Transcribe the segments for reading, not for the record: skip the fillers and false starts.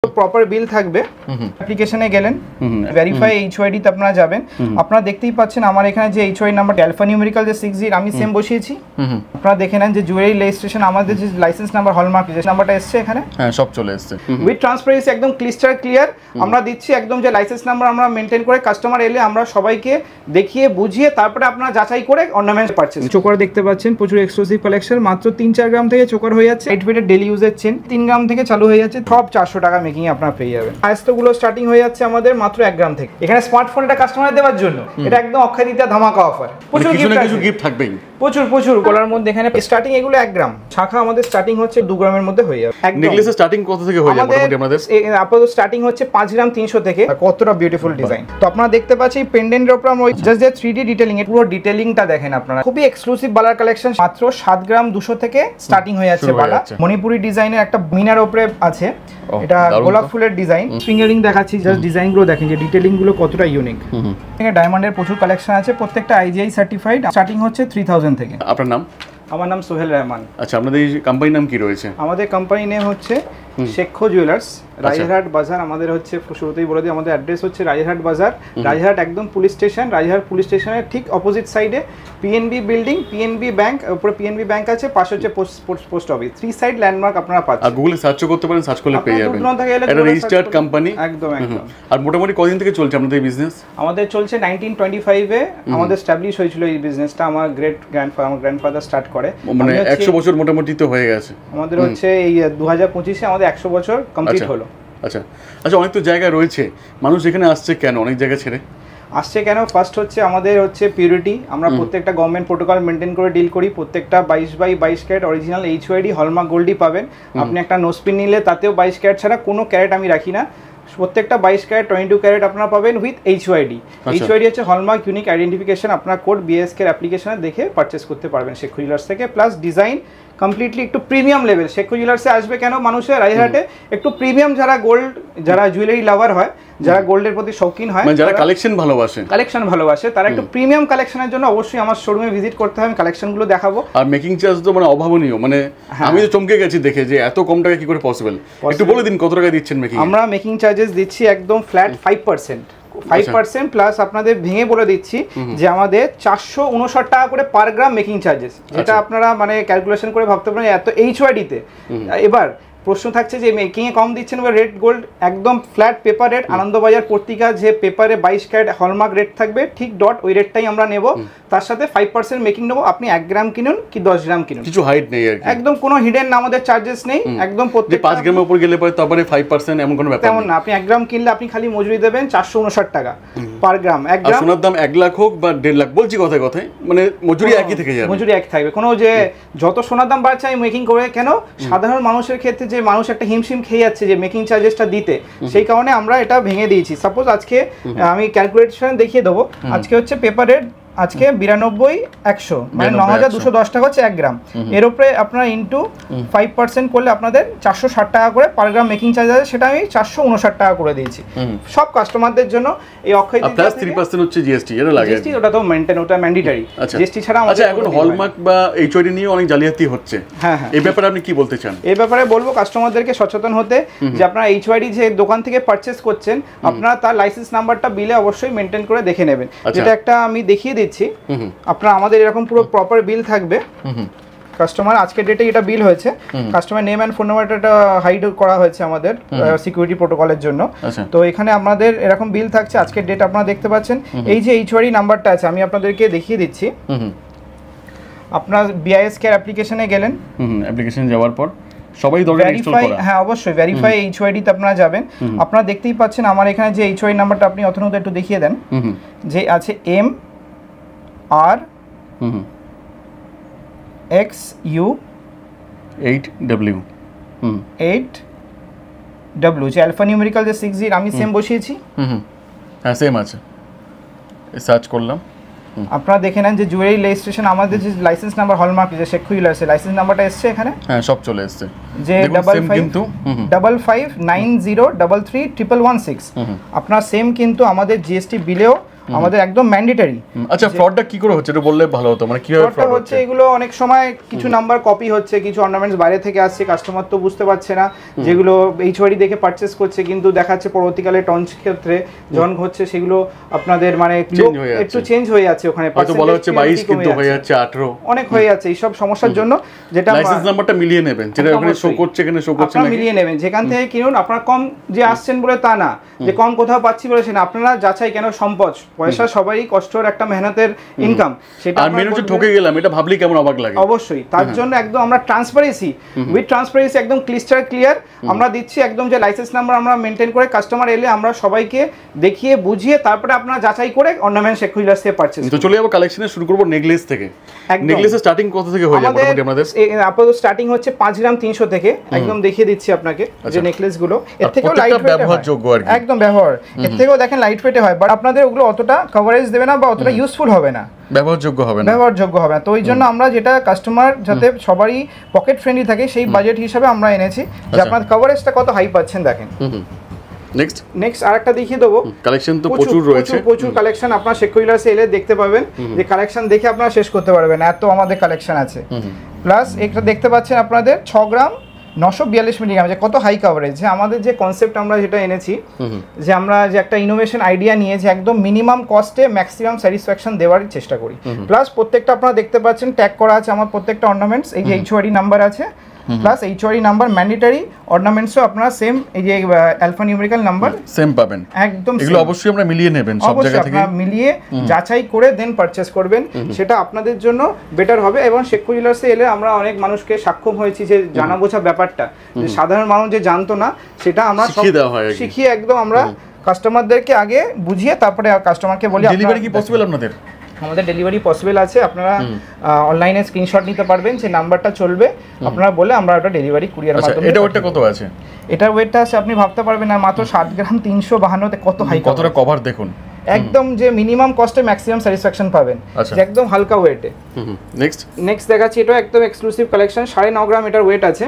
Proper বিল থাকবে অ্যাপ্লিকেশনে গেলেন ভেরিফাই এইচওআইডি তে আপনারা যাবেন আপনারা দেখতেই পাচ্ছেন আমার এখানে যে এইচওআইডি নাম্বার অ্যালফানিউমেরিক্যাল যে 60 আমি সেম বসিয়েছি আপনারা দেখে নেন যে জুয়েলারি রেজিস্ট্রেশন আমাদের যে লাইসেন্স নাম্বার হলমার্ক যে নাম্বারটা এসেছে এখানে হ্যাঁ সব চলে এসেছে উইথ ট্রান্সপারেন্সি একদম ক্লিস্টার ক্লিয়ার আমরা দিচ্ছি একদম যে লাইসেন্স নাম্বার আমরা মেইনটেইন করে কাস্টমার এলে আমরা সবাইকে দেখিয়ে বুঝিয়ে তারপরে আপনারা যাচাই করে অর্নামেন্টস পারচেজ চোকার দেখতে পাচ্ছেন প্রচুর এক্সক্লুসিভ কালেকশন মাত্র 3-4 গ্রাম থেকে চোকার হয়ে যাচ্ছে 8 ফিটের ডেইলি ইউজের চেন 3 গ্রাম থেকে চালু হয়ে যাচ্ছে সব 400 টাকা মেকিং এ আপনারা পেয়ে যাবেন আইস্তগুলো স্টার্টিং হয়ে যাচ্ছে আমাদের মাত্র 1 গ্রাম থেকে এখানে স্মার্টফোন এটা কাস্টমারদের দেওয়ার জন্য এটা একদম অক্ষয় তৃতীয়া ধামাকা অফার প্রচুর গিফট থাকবে প্রচুর গলার মধ্যে এখানে স্টার্টিং এগুলো 1 গ্রাম শাখা আমাদের স্টার্টিং হচ্ছে 2 গ্রামের মধ্যে হয়ে যাবে নেকলেসের স্টার্টিং কত থেকে হয়ে যাবে মোটামুটি আমাদের আপাতত স্টার্টিং হচ্ছে 5 গ্রাম 300 থেকে কতটা বিউটিফুল ডিজাইন তো আপনারা দেখতে পাচ্ছেন পেন্ডেন্টের উপর আমরা জাস্ট যে 3D ডিটেইলিং এর পুরো ডিটেইলিংটা দেখেন আপনারা খুবই এক্সক্লুসিভ বালার কালেকশন মাত্র 7 গ্রাম 200 থেকে স্টার্টিং হয়ে যাচ্ছে বালা মণিপুরি ডিজাইনের একটা মিনার উপরে আছে এটা গোলাপ ফুলের ডিজাইন ফিঙ্গারিং দেখাচ্ছি জাস্ট ডিজাইন গুলো দেখেন যে ডিটেইলিং গুলো কতটা ইউনিক এখানে ডায়মন্ডের প্রচুর কালেকশন আছে প্রত্যেকটা আইজিআই সার্টিফাইড স্টার্টিং হচ্ছে 3000 থেকে আপনার নাম আমার নাম সোহেল রহমান আচ্ছা আপনাদের কোম্পানির নাম কি রয়েছে আমাদের কোম্পানি নেম হচ্ছে শেখো জুয়েলার্স রাজারহাট বাজার আমাদের হচ্ছে শুরুতেই বলে দিই আমাদের অ্যাড্রেস হচ্ছে রাজারহাট বাজার রাজারহাট একদম পুলিশ স্টেশন রাজারহাট পুলিশ স্টেশনের ঠিক অপোজিট সাইডে পিএনবি বিল্ডিং পিএনবি ব্যাংক উপরে পিএনবি ব্যাংক আছে পাশে হচ্ছে পোস্ট অফিস 3 সাইড ল্যান্ডমার্ক আপনারা পাচ্ছেন আর গুগলে সার্চ করতে পারেন সার্চ করলে পেয়ে যাবেন এটা রেজিস্টার্ড কোম্পানি একদম আর মোটামুটি কতদিন থেকে চলছে আপনাদের এই বিজনেস আমাদের চলছে 1925 এ আমাদের এস্টাবলিশ হয়েছিল এই বিজনেসটা আমার গ্র্যান্ডফাদার স্টার্ট করে মানে 100 বছর মোটামুটি তো হয়ে গেছে আমাদের হচ্ছে এই 2025 এ আমাদের 100 বছর কমপ্লিট হলো আচ্ছা অনেক তো জায়গা রয়েছে মানুষ এখানে আসছে কেন অনেক জায়গা ছেড়ে আসছে কেন ফার্স্ট হচ্ছে আমাদের হচ্ছে পিউরিটি আমরা প্রত্যেকটা গভর্নমেন্ট প্রোটোকল মেনটেন করে ডিল করি প্রত্যেকটা 22/22 ক্যারেট অরিজিনাল এইচওআইডি হলমার্ক গোল্ডই পাবেন আপনি একটা নোসপিন নিলে তাতেও 22 ক্যারেট ছাড়া কোনো ক্যারেট আমি রাখি না প্রত্যেকটা 22 ক্যারেট 22 ক্যারেট আপনারা পাবেন উইথ এইচওআইডি এইচওআইডি হচ্ছে হলমার্ক ইউনিক আইডেন্টিফিকেশন আপনার কোড বিএসকে এর অ্যাপ্লিকেশনে দেখে পারচেজ করতে পারবেন শেখো জুয়েলার্স থেকে প্লাস ডিজাইন কমপ্লিটলি একটু প্রিমিয়াম লেভেল শেখো জুয়েলার্সে আসবে কেন মানুষের রাজারহাটে একটু প্রিমিয়াম যারা জুয়েলারি লাভার হয় যারা গোল্ডের প্রতি শৌখিন হয় মানে যারা কালেকশন ভালোবাসে তারা একটু প্রিমিয়াম কালেকশনের জন্য অবশ্যই আমার শোরুমে ভিজিট করতে হবে আমি কালেকশনগুলো দেখাবো আর মেকিং চার্জ তো মানে অভাবনীয় মানে আমি তো চমকে গেছি দেখে যে এত কম টাকা কি করে পসিবল একটু বলে দিন কত টাকা দিচ্ছেন মেকিং আমরা মেকিং চার্জেস দিচ্ছি একদম ফ্ল্যাট 5% প্লাস আপনাদের ভেঙে বলে দিচ্ছি যে আমাদের 459 টাকা করে পার গ্রাম মেকিং চার্জেস যেটা আপনারা মানে ক্যালকুলেশন করে ভাবতে পারেন এত এইচওআইডি তে এবার প্রশ্ন থাকছে যে মেকিং এ কম দিচ্ছেন বা রেড গোল্ড একদম ফ্ল্যাট পেপার রেট আনন্দবাজার পত্রিকা যে পেপারে 22 ক্যারেট হলমার্ক রেট থাকবে ঠিক ডট ওই রেটটাই আমরা নেব তার সাথে 5% মেকিং নেব আপনি 1 গ্রাম কিনুন কি 10 গ্রাম কিনুন কিছু হাইট নেই আর কি একদম কোনো হিডেন না আমাদের চার্জেস নেই একদম প্রত্যেক 5 গ্রামের উপর গেলে পরে তারপরে 5% এমন কোনো ব্যাপার তেমন না আপনি 1 গ্রাম কিনলে আপনি খালি মজুরি দেবেন 459 টাকা পার গ্রাম 1 গ্রাম সোনার দাম 1 লাখ হোক বা 1.5 লাখ বলছি কথায় মানে মজুরি একই থেকে যাবে মজুরি এক থাকবে কোনো যে যত সোনার দাম বাড়ছে আমি মেকিং করে কেন সাধারণ মানুষের ক্ষেত্রে যে মানুষ একটা হিমশিম খেয়ে যাচ্ছে যে মেকিং চার্জেসটা দিতে সেই কারণে আমরা এটা ভেঙে দিয়েছি সাপোজ আজকে আমি ক্যালকুলেশন দেখিয়ে দেবো আজকে হচ্ছে পেপার রেট আজকে 92,100 মানে 9,210 টাকা হচ্ছে 1 গ্রাম এর উপরে আপনারা ইনটু 5% করলে আপনাদের 460 টাকা করে পার গ্রাম মেকিং চার্জ আছে সেটা আমি 459 টাকা করে দিয়েছি সব কাস্টমারদের জন্য এই অক্ষয় প্লাস 3% হচ্ছে জিএসটি এটা লাগে জিএসটি ওটা তো মেইনটেইন ওটা ম্যান্ডেটরি জিএসটি ছাড়া আচ্ছা এখন হলমার্ক বা এইচওআইডি নিয়ে অনেক জালিয়াতি হচ্ছে হ্যাঁ এই ব্যাপারে আপনি কি বলতে চান এই ব্যাপারে বলবো কাস্টমারদেরকে সচেতন হতে যে আপনারা এইচওআইডি যে দোকান থেকে পারচেজ করছেন আপনারা তার লাইসেন্স নাম্বারটা বিলে অবশ্যই মেইনটেইন করে দেখে নেবেন যেটা একটা আমি দেখিয়ে দিচ্ছি আপনারা আমাদের এরকম পুরো প্রপার বিল থাকবে কাস্টমার আজকের ডেটে এটা বিল হয়েছে কাস্টমার নেম এন্ড ফোন নাম্বারটা হাইড করা হয়েছে আমাদের সিকিউরিটি প্রোটোকলের জন্য তো এখানে আমাদের এরকম বিল থাকছে আজকের ডেট আপনারা দেখতে পাচ্ছেন এই যে এইচওআইডি নাম্বারটা আছে আমি আপনাদেরকে দেখিয়ে দিচ্ছি আপনারা বিআইএস কেয়ার অ্যাপ্লিকেশনে গেলেন অ্যাপ্লিকেশন যাওয়ার পর সবাই দরকার ইনস্টল করা হ্যাঁ অবশ্যই ভেরিফাই এইচওআইডি তে আপনারা যাবেন আপনারা দেখতেই পাচ্ছেন আমার এখানে যে এইচওআইডি নাম্বারটা আপনি অথনুত একটু দেখিয়ে দেন যে আছে M R X U 8W যে অ্যালফানিউমেরিক্যাল যে 60 আমি সেম বসিয়েছি হ্যাঁ সেম আছে সার্চ করলাম আপনারা দেখে নেন যে জুয়েলারি রেজিস্ট্রেশন আমাদের যে লাইসেন্স নাম্বার হলমার্ক যে শেখো জুয়েলার্সের লাইসেন্স নাম্বারটা এসেছে এখানে হ্যাঁ সব চলে এসেছে যে 5590333116 আপনারা সেম কিন্তু আমাদের জিএসটি বিলেও আমাদের একদম ম্যান্ডেটরি। আচ্ছা, ফ্রডটা কি করে হচ্ছে এটা বললে ভালো হতো, মানে কিভাবে ফ্রড হচ্ছে? এগুলো অনেক সময় কিছু নাম্বার কপি হচ্ছে, কিছু অর্নামেন্টস বাইরে থেকে আসছে, কাস্টমার তো বুঝতে পারছে না, যেগুলো এইচওআইডি দেখে পারচেজ করছে, কিন্তু দেখাচ্ছে পরবর্তীকালে টঞ্চ ক্ষেত্রে যখন হচ্ছে সেগুলো আপনাদের মানে একটু চেঞ্জ হয়ে যাচ্ছে, ওখানে হয়তো বলা হচ্ছে 22 কিন্তু হয়ে যাচ্ছে 18, অনেক হয়ে যাচ্ছে। এই সব সমস্যার জন্য যেটা লাইসেন্স নাম্বারটা মিলিয়ে নেবেন, যেটা ওখানে শো করছে এখানে শো করছে না, মিলিয়ে নেবেন। যেখান থেকে কিনুন, আপনারা কম যে আসছেন বলে তা না, যে কম কোথাও পাচ্ছি বলেছেন, আপনারা যাচাই কেন, সম্পদ পয়সা সবারই কষ্টের একটা মেহনতের ইনকাম, সেটা আর মেন হচ্ছে ঠকে গেলাম এটা ভাবলি কেমন অবাক লাগে। অবশ্যই তার জন্য একদম আমরা ট্রান্সপারেন্সি উইথ ট্রান্সপারেন্সি একদম ক্লিস্টার ক্লিয়ার আমরা দিচ্ছি, একদম যে লাইসেন্স নাম্বার আমরা মেনটেন করে কাস্টমার এলে আমরা সবাইকে দেখিয়ে বুঝিয়ে তারপরে আপনারা যাচাই করে অর্নামেন্ট শেখ হুইলার্স থেকে পারচেজ। তো চলে যাবো কালেকশনে, শুরু করব নেকলেস থেকে। নেকলেসের স্টার্টিং কত থেকে হয়ে যায় মোটামুটি আপনাদের? আপাতত স্টার্টিং হচ্ছে 5 গ্রাম 300 থেকে, একদম দেখিয়ে দিচ্ছি আপনাকে যে নেকলেস গুলো। এর থেকেও লাইট ওয়েট ব্যবহারযোগ্য আর কি, একদম ব্যবহার, এর থেকেও দেখেন লাইট ওয়েটে হয়, বাট আপনাদের ওগুলো অতটা কভারেজ দেবে না বা অতটা ইউজফুল হবে না, ব্যবহারযোগ্য হবে না। তো ওই জন্য আমরা যেটা কাস্টমার যাতে সবারই পকেট ফ্রেন্ডলি থাকে সেই বাজেট হিসাবে আমরা এনেছি, যে আপনার কভারেজটা কত হাই পাচ্ছেন দেখেন। নেক্সট আরেকটা দেখিয়ে দেবো। কালেকশন তো প্রচুর রয়েছে, প্রচুর কালেকশন আপনারা শেখ হুইলার্সে এলে দেখতে পাবেন, যে কালেকশন দেখে আপনারা শেষ করতে পারবেন, এত আমাদের কালেকশন আছে। প্লাস এটা দেখতে পাচ্ছেন আপনাদের 6 গ্রাম 942 মিলিগ্রাম, যে কত হাই কভারেজ। যে আমাদের যে কনসেপ্ট আমরা যেটা এনেছি, যে আমরা যে একটা ইনোভেশন আইডিয়া নিয়ে যে একদম মিনিমাম কস্টে ম্যাক্সিমাম স্যাটিসফ্যাকশন দেওয়ার চেষ্টা করি। প্লাস প্রত্যেকটা আপনারা দেখতে পাচ্ছেন ট্যাগ করা আছে আমার প্রত্যেকটা অর্নামেন্টস, এই যে এইচওআরডি নাম্বার আছে, প্লাস এইচওআরডি নাম্বার ম্যান্ডেটরি, অর্নামেন্টসও আপনারা সেম, এই যে অ্যালফা নিউমেরিক্যাল নাম্বার সেম পাবেন একদম। এগুলো অবশ্যই আমরা মিলিয়ে নেবেন সব জায়গা থেকে, আপনারা মিলিয়ে যাচাই করে দেন পারচেজ করবেন, সেটা আপনাদের জন্য বেটার হবে। এবং শেখ হুইলার্সে এলে আমরা অনেক মানুষকে সক্ষম হয়েছি যে জানা বোঝা ব্যাপারটা, যে সাধারণ মানুষ যে জানতো না সেটা আমরা শিখিয়ে একদম আমরা কাস্টমারদেরকে আগে বুঝিয়ে তারপরে কাস্টমারকে বলি। ডেলিভারি কি পসিবল আপনাদের? আমাদের ডেলিভারি পসিবল আছে, আপনারা অনলাইনে স্ক্রিনশট নিতে পারবেন, সেই নাম্বারটা চলবে, আপনারা বলে আমরা ওটা ডেলিভারি কুরিয়ার মাধ্যমে। এটা ওয়েটটা কত আছে? এটার ওয়েটটা আছে আপনি ভাবতে পারবেন না, মাত্র 7 গ্রাম 352 তে কত হাই, কতটা কভার দেখুন, একদম যে মিনিমাম কস্টে ম্যাক্সিমাম স্যাটিসফ্যাকশন পাবেন, যে একদম হালকা ওয়েটে। নেক্সট দেখাচ্ছি, এটা একদম এক্সক্লুসিভ কালেকশন, 9.5 গ্রাম এটার ওয়েট আছে।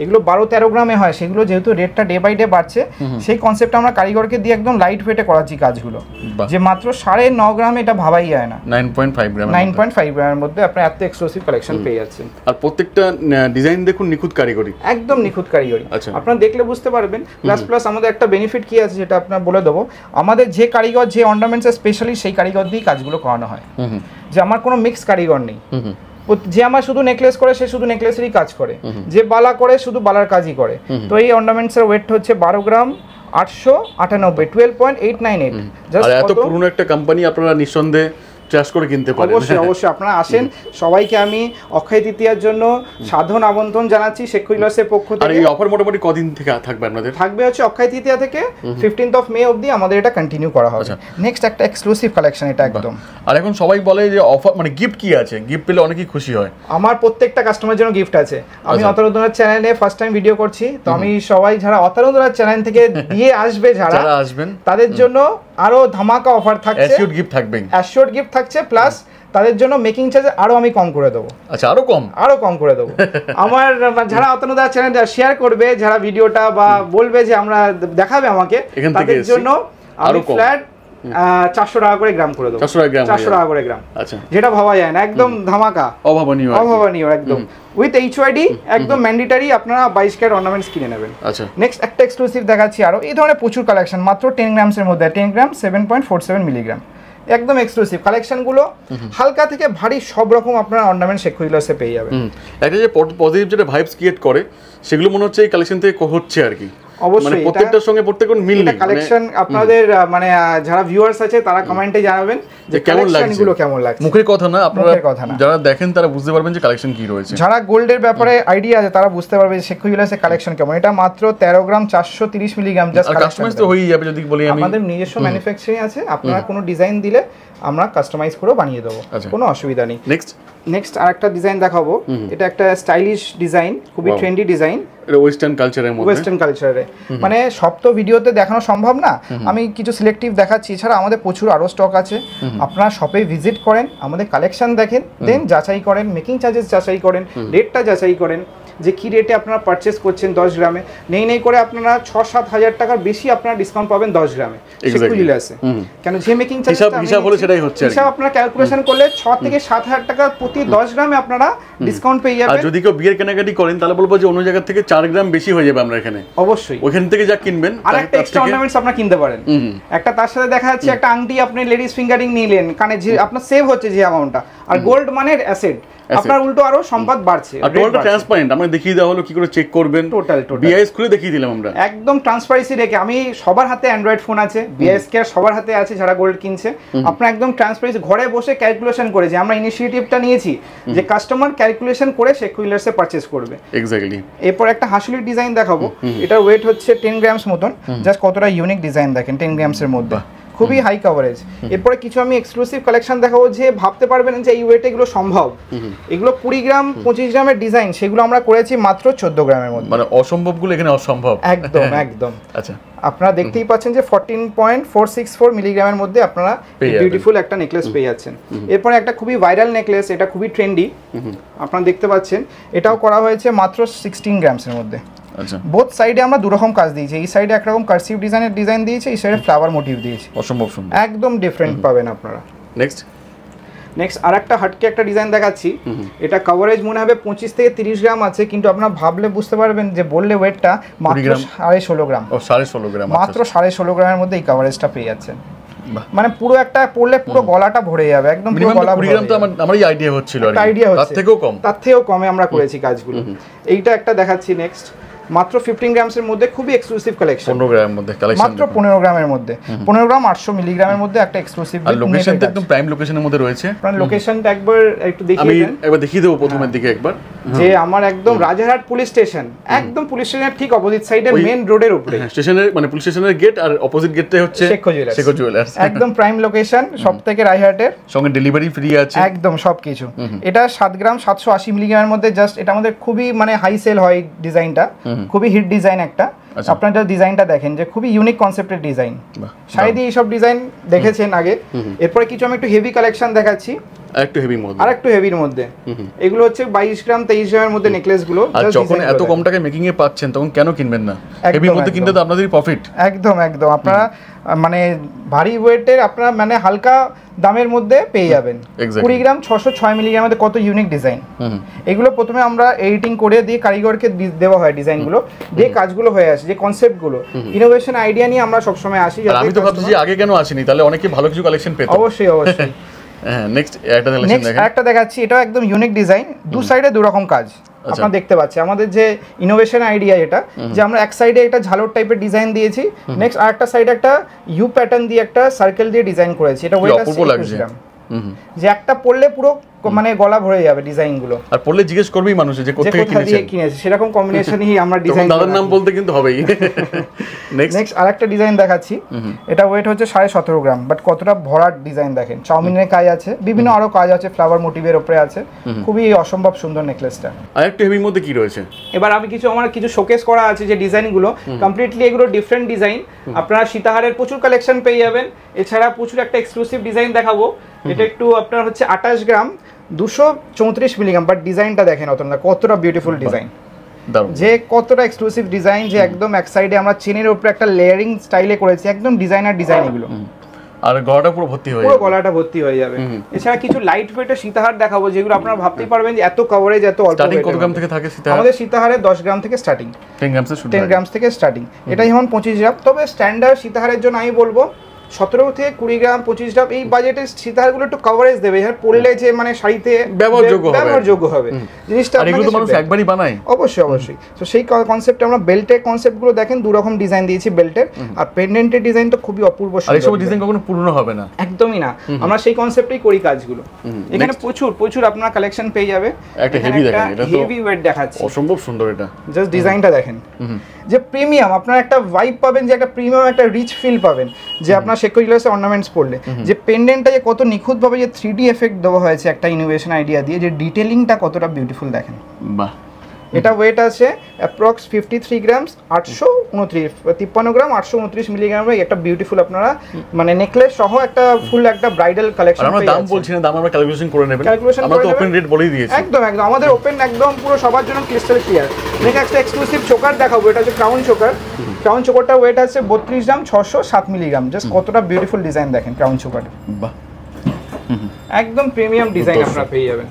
এগুলো 12-13 গ্রামে হয়, সেগুলো যেহেতু রেটটা ডে বাই ডে বাড়ছে, সেই কনসেপ্টটা আমরা কারিগরকে দিয়ে একদম লাইট ওয়েটে করাচ্ছি কাজগুলো, যে মাত্র 9.5 গ্রামে এটা ভাবাই যায় না। 9.5 গ্রামের মধ্যে আপনি এত এক্সক্লুসিভ কালেকশন পেয়ে যাচ্ছেন। আর প্রত্যেকটা ডিজাইন দেখুন নিখুঁত কারিগরি, একদম নিখুঁত কারিগরি, আপনারা দেখলে বুঝতে পারবেন। প্লাস আমাদের একটা বেনিফিট কি আছে যেটা আপনারা বলে দেবো, আমাদের যে কারিগর যে অর্নামেন্টস স্পেশালি সেই কারিগর দিয়েই কাজগুলো করানো হয়, যে আমার কোনো মিক্স কারিগর নেই। যে আমার শুধু নেকলেস করে সে শুধু নেকলেসেরই কাজ করে, যে বালা করে শুধু বালার কাজই করে। তো এই অর্নামেন্টসের ওয়েট হচ্ছে 12 গ্রাম 898, 12.898। আর এত পুরনো একটা কোম্পানি, আপনারা নিঃসন্দেহে চাষ করে কিনতে পারেন। অবশ্যই আপনারা আসেন, সবাইকে আমি অক্ষয় তৃতীয়ার জন্য সাধন আমন্ত্রণ জানাচ্ছি শেখ হুইলার্সের পক্ষ থেকে। আর এই অফার মোটামুটি কদিন থেকে থাকবে আপনাদের? থাকবে হচ্ছে অক্ষয় তৃতীয়া থেকে 15th of May অবধি আমাদের এটা কন্টিনিউ করা হবে। নেক্সট একটা এক্সক্লুসিভ কালেকশন এটা একদম। আর এখন সবাই বলে যে অফার মানে গিফট কি আছে, গিফট পেলে অনেকেই খুশি হয়। আমার প্রত্যেকটা কাস্টমারের জন্য গিফট আছে। আমি অতরুদনার চ্যানেলে ফার্স্ট টাইম ভিডিও করছি, তো আমি সবাই যারা অতরুদনার চ্যানেল থেকে দিয়ে আসবে, যারা আসবেন তাদের জন্য আরো ধামাকা অফার থাকছে, অ্যাসিওর গিফট থাকবে, অ্যাসিওর গিফট থাকছে, প্লাস তাদের জন্য মেকিং চার্জ আরো আমি কম করে দেবো। আচ্ছা, আরো কম করে দেবো। আমার যারা অতনুদার চ্যানেল শেয়ার করবে, যারা ভিডিওটা বা বলবে যে আমরা দেখাবে আমাকে, তাদের জন্য আমি ফ্ল্যাট 400 টাকা করে গ্রাম করে দেবো। 400 টাকা করে গ্রাম, আচ্ছা, যেটা ভাবা যায় না, একদম ধামাকা, অভাবনীয় একদম। উইথ এইচওআইডি একদম ম্যান্ডেটরি, আপনারা 22 ক্যারেট অর্নামেন্টস কিনে নেবেন। আচ্ছা, নেক্সট একটা এক্সক্লুসিভ দেখাচ্ছি আরো। এই ধরনের প্রচুর কালেকশন, মাত্র 10 গ্রামসের মধ্যে, 10 গ্রাম 7.47 মিলিগ্রাম, একদম এক্সক্লুসিভ কালেকশনগুলো। হালকা থেকে ভারী সব রকম আপনারা অর্নামেন্ট শেখ হুইলার্সে পেয়ে যাবেন। একটা যে পজিটিভ যেটা ভাইবস ক্রিয়েট করে, সেগুলো মনে হচ্ছে এই কালেকশন থেকে হচ্ছে আর কি। অবশ্যই প্রত্যেকটার সঙ্গে প্রত্যেকটা মিল নেই। কালেকশন আপনাদের মানে যারা ভিউয়ার্স আছে তারা কমেন্টে জানাবেন যে কেমন লাগছে, কেমন লাগছে। মুখের কথা না, আপনারা যারা দেখেন তারা বুঝতে পারবেন যে কালেকশন কি রয়েছে। যারা গোল্ডের ব্যাপারে আইডিয়া আছে তারা বুঝতে পারবে যে শেখ হুইলার্সের কালেকশন কেমন। এটা মাত্র 13 গ্রাম 430 মিলিগ্রাম জাস্ট কাস্টমাইজ তো হয়েই যাবে যদি বলি আমি। আমাদের নিজস্ব ম্যানুফ্যাকচারিং আছে, আপনারা কোনো ডিজাইন দিলে আমরা কাস্টমাইজ করে বানিয়ে দেবো, কোনো অসুবিধা নেই। নেক্সট আরেকটা ডিজাইন দেখাবো। এটা একটা স্টাইলিশ ডিজাইন, খুবই ট্রেন্ডি ডিজাইন, এটা ওয়েস্টার্ন কালচারের মধ্যে, ওয়েস্টার্ন কালচারে। মানে সব তো ভিডিওতে দেখানো সম্ভব না, আমি কিছু সিলেক্টিভ দেখাচ্ছি। এছাড়া আমাদের প্রচুর আরো স্টক আছে, আপনারা শপে ভিজিট করেন, আমাদের কালেকশন দেখেন, দেন যাচাই করেন, মেকিং চার্জেস যাচাই করেন, রেটটা যাচাই করেন, যে কি রেটে আপনারা পারচেস করছেন 10 গ্রামে, নেই করে আপনারা 6-7 হাজার টাকার বেশি আপনারা ডিসকাউন্ট পাবেন 10 গ্রামে শেখর জুয়েলার্সে। কেন যে মেকিং চার্জ হিসাব হলো সেটাই হচ্ছে, হিসাব আপনারা ক্যালকুলেশন করলে 6 থেকে 7 হাজার টাকা প্রতি 10 গ্রামে আপনারা ডিসকাউন্ট পেয়ে যাবেন। আর যদি কেউ বিয়ের কেনাকাটি করেন তাহলে বলবো যে অন্য জায়গা থেকে 4 গ্রাম বেশি হয়ে যাবে আমরা এখানে, অবশ্যই ওখান থেকে যা কিনবেন আর একটা এক্সট্রা অর্নামেন্টস আপনারা কিনতে পারেন। একটা তার সাথে দেখা যাচ্ছে একটা আংটি আপনি লেডিস ফিঙ্গারিং নিলেন, কানে যে আপনার সেভ হচ্ছে যে অ্যামাউন্টটা, আর গোল্ড মানের অ্যাসেট আপনার উল্টো আরো সম্পদ বাড়ছে। আর টোটালটা ট্রান্সপারেন্ট, আমরা দেখিয়ে দেওয়া হলো কি করে চেক করবেন, টোটাল বিআইএস খুলে দেখিয়ে দিলাম আমরা একদম ট্রান্সপারেন্সি রেখে। আমি সবার হাতে অ্যান্ড্রয়েড ফোন আছে, বিআইএস কেয়ার সবার হাতে আছে যারা গোল্ড কিনছে, আপনারা একদম ট্রান্সপারেন্সি ঘরে বসে ক্যালকুলেশন করে, যে আমরা ইনিশিয়েটিভটা নিয়েছি যে কাস্টমার ক্যালকুলেশন করে শেখর জুয়েলার্সে পারচেজ করবে। এক্স্যাক্টলি। এরপর একটা হাসুলির ডিজাইন দেখাবো, এটা ওয়েট হচ্ছে 10 গ্রামস মতন, জাস্ট কতটা ইউনিক ডিজাইন দেখেন 10 গ্রামসের মধ্যে, খুবই হাই কভারেজ। এরপরে কিছু আমি এক্সক্লুসিভ কালেকশন দেখাবো, যে ভাবতে পারবেন যে এই ওয়েটে এগুলো সম্ভব, এগুলো 20 গ্রাম 25 গ্রামের ডিজাইন, সেগুলো আমরা করেছি মাত্র 14 গ্রামের মধ্যে, মানে অসম্ভবগুলো এখানে অসম্ভব একদম একদম। আচ্ছা, আপনারা দেখতেই পাচ্ছেন যে 14.464 মিলিগ্রামের মধ্যে আপনারা বিউটিফুল একটা নেকলেস পেয়ে যাচ্ছেন। এরপরে একটা খুবই ভাইরাল নেকলেস, এটা খুবই ট্রেন্ডি, আপনারা দেখতে পাচ্ছেন, এটাও করা হয়েছে মাত্র 16 গ্রামসের মধ্যে। আচ্ছা, বোথ সাইডে আমরা দুরকম কাজ দিয়েছি, এই সাইডে একরকম কার্সিভ ডিজাইন দিয়েছি, এই সাইডে ফ্লাওয়ার মোটিভ দিয়েছি, অসম্ভব সুন্দর, একদম ডিফারেন্ট পাবেন আপনারা। নেক্সট আরেকটা হাটকে একটা ডিজাইন দেখাচ্ছি, এটা কভারেজ মনে হবে 25 থেকে 30 গ্রাম আছে, কিন্তু আপনারা ভাবলে বুঝতে পারবেন যে বললে ওয়েটটা মাত্র 16.5 গ্রাম। ও 16.5 গ্রাম, মাত্র 16.5 গ্রামের মধ্যে এই কভারেজটা পেয়ে যাচ্ছেন। মানে পুরো একটা পড়লে পুরো গলাটা ভরে যাবে, একদম পুরো গলা ভরে যাবে। আমারই আইডিয়া হচ্ছিল, তার থেকেও কমে আমরা করেছি কাজগুলো। এইটা একটা দেখাচ্ছি নেক্সট, মাত্র 15 গ্রামসের মধ্যে, খুবই এক্সক্লুসিভ কালেকশন, 15 গ্রামের মধ্যে কালেকশন, মাত্র 15 গ্রামের মধ্যে, 15 গ্রাম 800 মিলিগ্রামের মধ্যে একটা এক্সক্লুসিভ। আর লোকেশনটা একদম প্রাইম লোকেশনের মধ্যে রয়েছে। আপনারা লোকেশনটা একবার একটু দেখিয়ে দেন। আমি একবার দেখিয়ে দেব প্রথমের দিকে একবার, যে আমার একদম রাজারহাট পুলিশ স্টেশন, একদম পুলিশ স্টেশনের ঠিক অপোজিট সাইডে মেইন রোডের উপরে, স্টেশনের মানে পুলিশ স্টেশনের গেট, আর অপোজিট গেটটাই হচ্ছে শেখর জুয়েলার্স, একদম প্রাইম লোকেশন, সবথেকে রায়হাটের, সঙ্গে ডেলিভারি ফ্রি আছে, একদম সবকিছু। এটা 7 গ্রাম 780 মিলিগ্রামের মধ্যে, জাস্ট এটা আমাদের খুবই মানে হাই সেল হয় ডিজাইনটা, খুবই হিট ডিজাইন একটা। আপনারা ডিজাইনটা দেখেন যে খুবই ইউনিক কনসেপ্টের ডিজাইন, শায়দ এইসব ডিজাইন দেখেছেন আগে। এরপরে কিছু আমি একটু হেভি কালেকশন দেখাচ্ছি, আরেকটু হেভির মধ্যে, এগুলো হচ্ছে 22 গ্রাম 23 গ্রামের মধ্যে নেকলেস গুলো। আর যখন এত কম টাকায় মেকিং এ পাচ্ছেন তখন কেন কিনবেন না? হেভির মধ্যে কিনতে তো আপনাদেরই প্রফিট। একদম আপনারা মানে ভারী ওয়েটের আপনারা মানে হালকা দামের মধ্যে পেয়ে যাবেন। 20 গ্রাম 606 মিলিগ্রামের মধ্যে কত ইউনিক ডিজাইন। এগুলো প্রথমে আমরা এডিটিং করে দিয়ে কারিগরকে দেওয়া হয় ডিজাইনগুলো, দিয়ে কাজগুলো হয়ে আসে, যে কনসেপ্টগুলো ইনোভেশন আইডিয়া নিয়ে আমরা সবসময় আসি। আমি তো ভাবছি আগে কেন আসেনি, তাহলে অনেকে ভালো কিছু কালেকশন পেত। অবশ্যই নেক্সট একটা দেখাচ্ছি, এটাও একদম ইউনিক ডিজাইন, দু সাইডে দু রকম কাজ আপনারা দেখতে পাচ্ছেন। আমাদের যে ইনোভেশন আইডিয়া এটা, যে আমরা এক সাইডে একটা ঝালর টাইপের ডিজাইন দিয়েছি, নেক্সট আরেকটা সাইডে একটা ইউ প্যাটার্ন দিয়ে একটা সার্কেল দিয়ে ডিজাইন করেছি। এটা ওয়েট আছে 21 গ্রাম, যে একটা পড়লে পুরো মানে গলা ভরে যাবে ডিজাইন গুলো, আর পড়লে জিজ্ঞেস করবেই মানুষ যে কোথা থেকে কিনেছে, সেরকম কম্বিনেশনই আমরা ডিজাইন। দাদার নাম বলতে কিন্তু হবেই। নেক্সট আরেকটা ডিজাইন দেখাচ্ছি, এটা ওয়েট হচ্ছে 17.5 গ্রাম, বাট কতটা ভরাট ডিজাইন দেখেন, চাউমিনের কাজ আছে, বিভিন্ন আরো কাজ আছে, ফ্লাওয়ার মোটিভের উপরে আছে, খুবই অসম্ভব সুন্দর নেকলেসটা। আর একটা হেভির মধ্যে কি রয়েছে, এবার আমি আমার কিছু শোকেস করা আছে যে ডিজাইনগুলো কমপ্লিটলি, এগুলো ডিফারেন্ট ডিজাইন। আপনারা সীতাহারের প্রচুর কালেকশন পেয়ে যাবেন, এছাড়া প্রচুর একটা এক্সক্লুসিভ ডিজাইন দেখাবো। এটা একটু আপনার হচ্ছে 28 গ্রাম 234 মিলিগ্রাম, বাট ডিজাইনটা দেখেন কতটা বিউটিফুল ডিজাইন, যে কতটা এক্সক্লুসিভ ডিজাইন, যে একদম এক সাইডে আমরা চেনের উপরে একটা লেয়ারিং স্টাইলে করেছি, একদম ডিজাইনার ডিজাইন এগুলো, আর গলাটা পুরো ভর্তি হয়ে যাবে, পুরো গলাটা ভর্তি হয়ে যাবে। এছাড়া কিছু লাইট ওয়েটের সীতাহার দেখাবো, যেগুলো আপনারা ভাবতেই পারবেন যে এত কভারেজ, এত অল্প। স্টার্টিং কত গ্রাম থেকে থাকে সীতাহার? আমাদের সীতাহারে 10 গ্রাম থেকে স্টার্টিং, 10 গ্রাম থেকে স্টার্টিং, এটা যেমন 25 গ্রাম। তবে স্ট্যান্ডার্ড সীতাহারের জন্য আমি বলবো 17 থেকে 20 গ্রাম 25 গ্রাম এই বাজেটের সীতাহারগুলো একটু কভারেজ দেবে, আর পড়লে যে মানে শাড়িতে ব্যবহারযোগ্য হবে জিনিসটা। আর এগুলো তো মানুষ একবারই বানায়, অবশ্যই। তো সেই কনসেপ্টে আমরা বেল্টের কনসেপ্টগুলো দেখেন, দু রকম ডিজাইন দিয়েছি বেল্টের, আর পেন্ডেন্টের ডিজাইন তো খুবই অপূর্ব। আর এইসব ডিজাইন কখনো পূর্ণ হবে না, একদমই না, আমরা সেই কনসেপ্টেই করি কাজগুলো। এখানে প্রচুর আপনারা কালেকশন পেয়ে যাবে। একটা হেভি দেখেন, এটা তো হেভি ওয়েট দেখাচ্ছে, অসম্ভব সুন্দর। এটা জাস্ট ডিজাইনটা দেখেন, যে প্রিমিয়াম, আপনারা একটা ভাইব পাবেন, যে একটা প্রিমিয়াম একটা রিচ ফিল পাবেন, যে আপনার শেখর জুয়েলার্সের অর্নামেন্টস পড়লে, যে পেন্ডেন্টটা যে কত নিখুঁতভাবে যে 3D এফেক্ট দেওয়া হয়েছে একটা ইনোভেশন আইডিয়া দিয়ে, যে ডিটেলিংটা কতটা বিউটিফুল দেখেন। বাহ, এটা ওয়েট আছে অ্যাপ্রক্স 53 গ্রামস 829 53 গ্রাম 829 মিলিগ্রামের একটা বিউটিফুল আপনারা মানে নেকলেস সহ একটা ফুল একটা ব্রাইডাল কালেকশন। আমরা দাম বলছি না, দাম আমরা ক্যালকুলেশন করে নেবেন, আমরা তো ওপেন রেট বলেই দিয়েছি। একদম একদম আমাদের ওপেন একদম পুরো সবার জন্য ক্রিস্টাল ক্লিয়ার। নেক্সট একটা এক্সক্লুসিভ চোকার দেখাবো, এটা হচ্ছে ক্রাউন চোকার। ক্রাউন চোকারটা ওয়েট আছে 32 গ্রাম 607 মিলিগ্রাম। জাস্ট কতটা বিউটিফুল ডিজাইন দেখেন ক্রাউন চোকার, বাহ একদম প্রিমিয়াম ডিজাইন আপনারা পেয়ে যাবেন।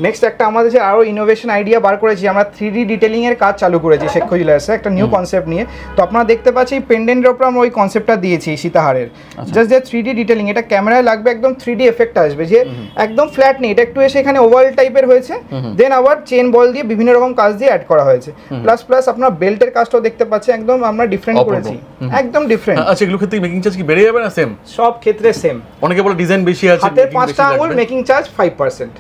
নেক্সট একটা আমাদের যে আরও ইনোভেশন আইডিয়া বার করেছি, আমরা 3D ডিটেলিং এর কাজ চালু করেছি শেখর জুয়েলার্সে একটা নিউ কনসেপ্ট নিয়ে। তো আপনারা দেখতে পাচ্ছি পেন্ডেন্টের উপর আমরা ওই কনসেপ্টটা দিয়েছি সীতাহারের। জাস্ট যে 3D ডিটেলিং, এটা ক্যামেরায় লাগবে একদম 3D এফেক্ট আসবে, যে একদম ফ্ল্যাট নেই, এটা একটু এসে এখানে ওভাল টাইপের হয়েছে, দেন আবার চেন বল দিয়ে বিভিন্ন রকম কাজ দিয়ে অ্যাড করা হয়েছে। প্লাস আপনার বেল্টের কাজটাও দেখতে পাচ্ছেন একদম আমরা ডিফারেন্ট করেছি, একদম ডিফারেন্ট। আচ্ছা, এগুলো ক্ষেত্রে মেকিং চার্জ কি বেড়ে যাবে না সেম? সব ক্ষেত্রে সেম। অনেকে বলে ডিজাইন বেশি আছে, হাতের 5টা আঙুল মেকিং চার্জ 5%,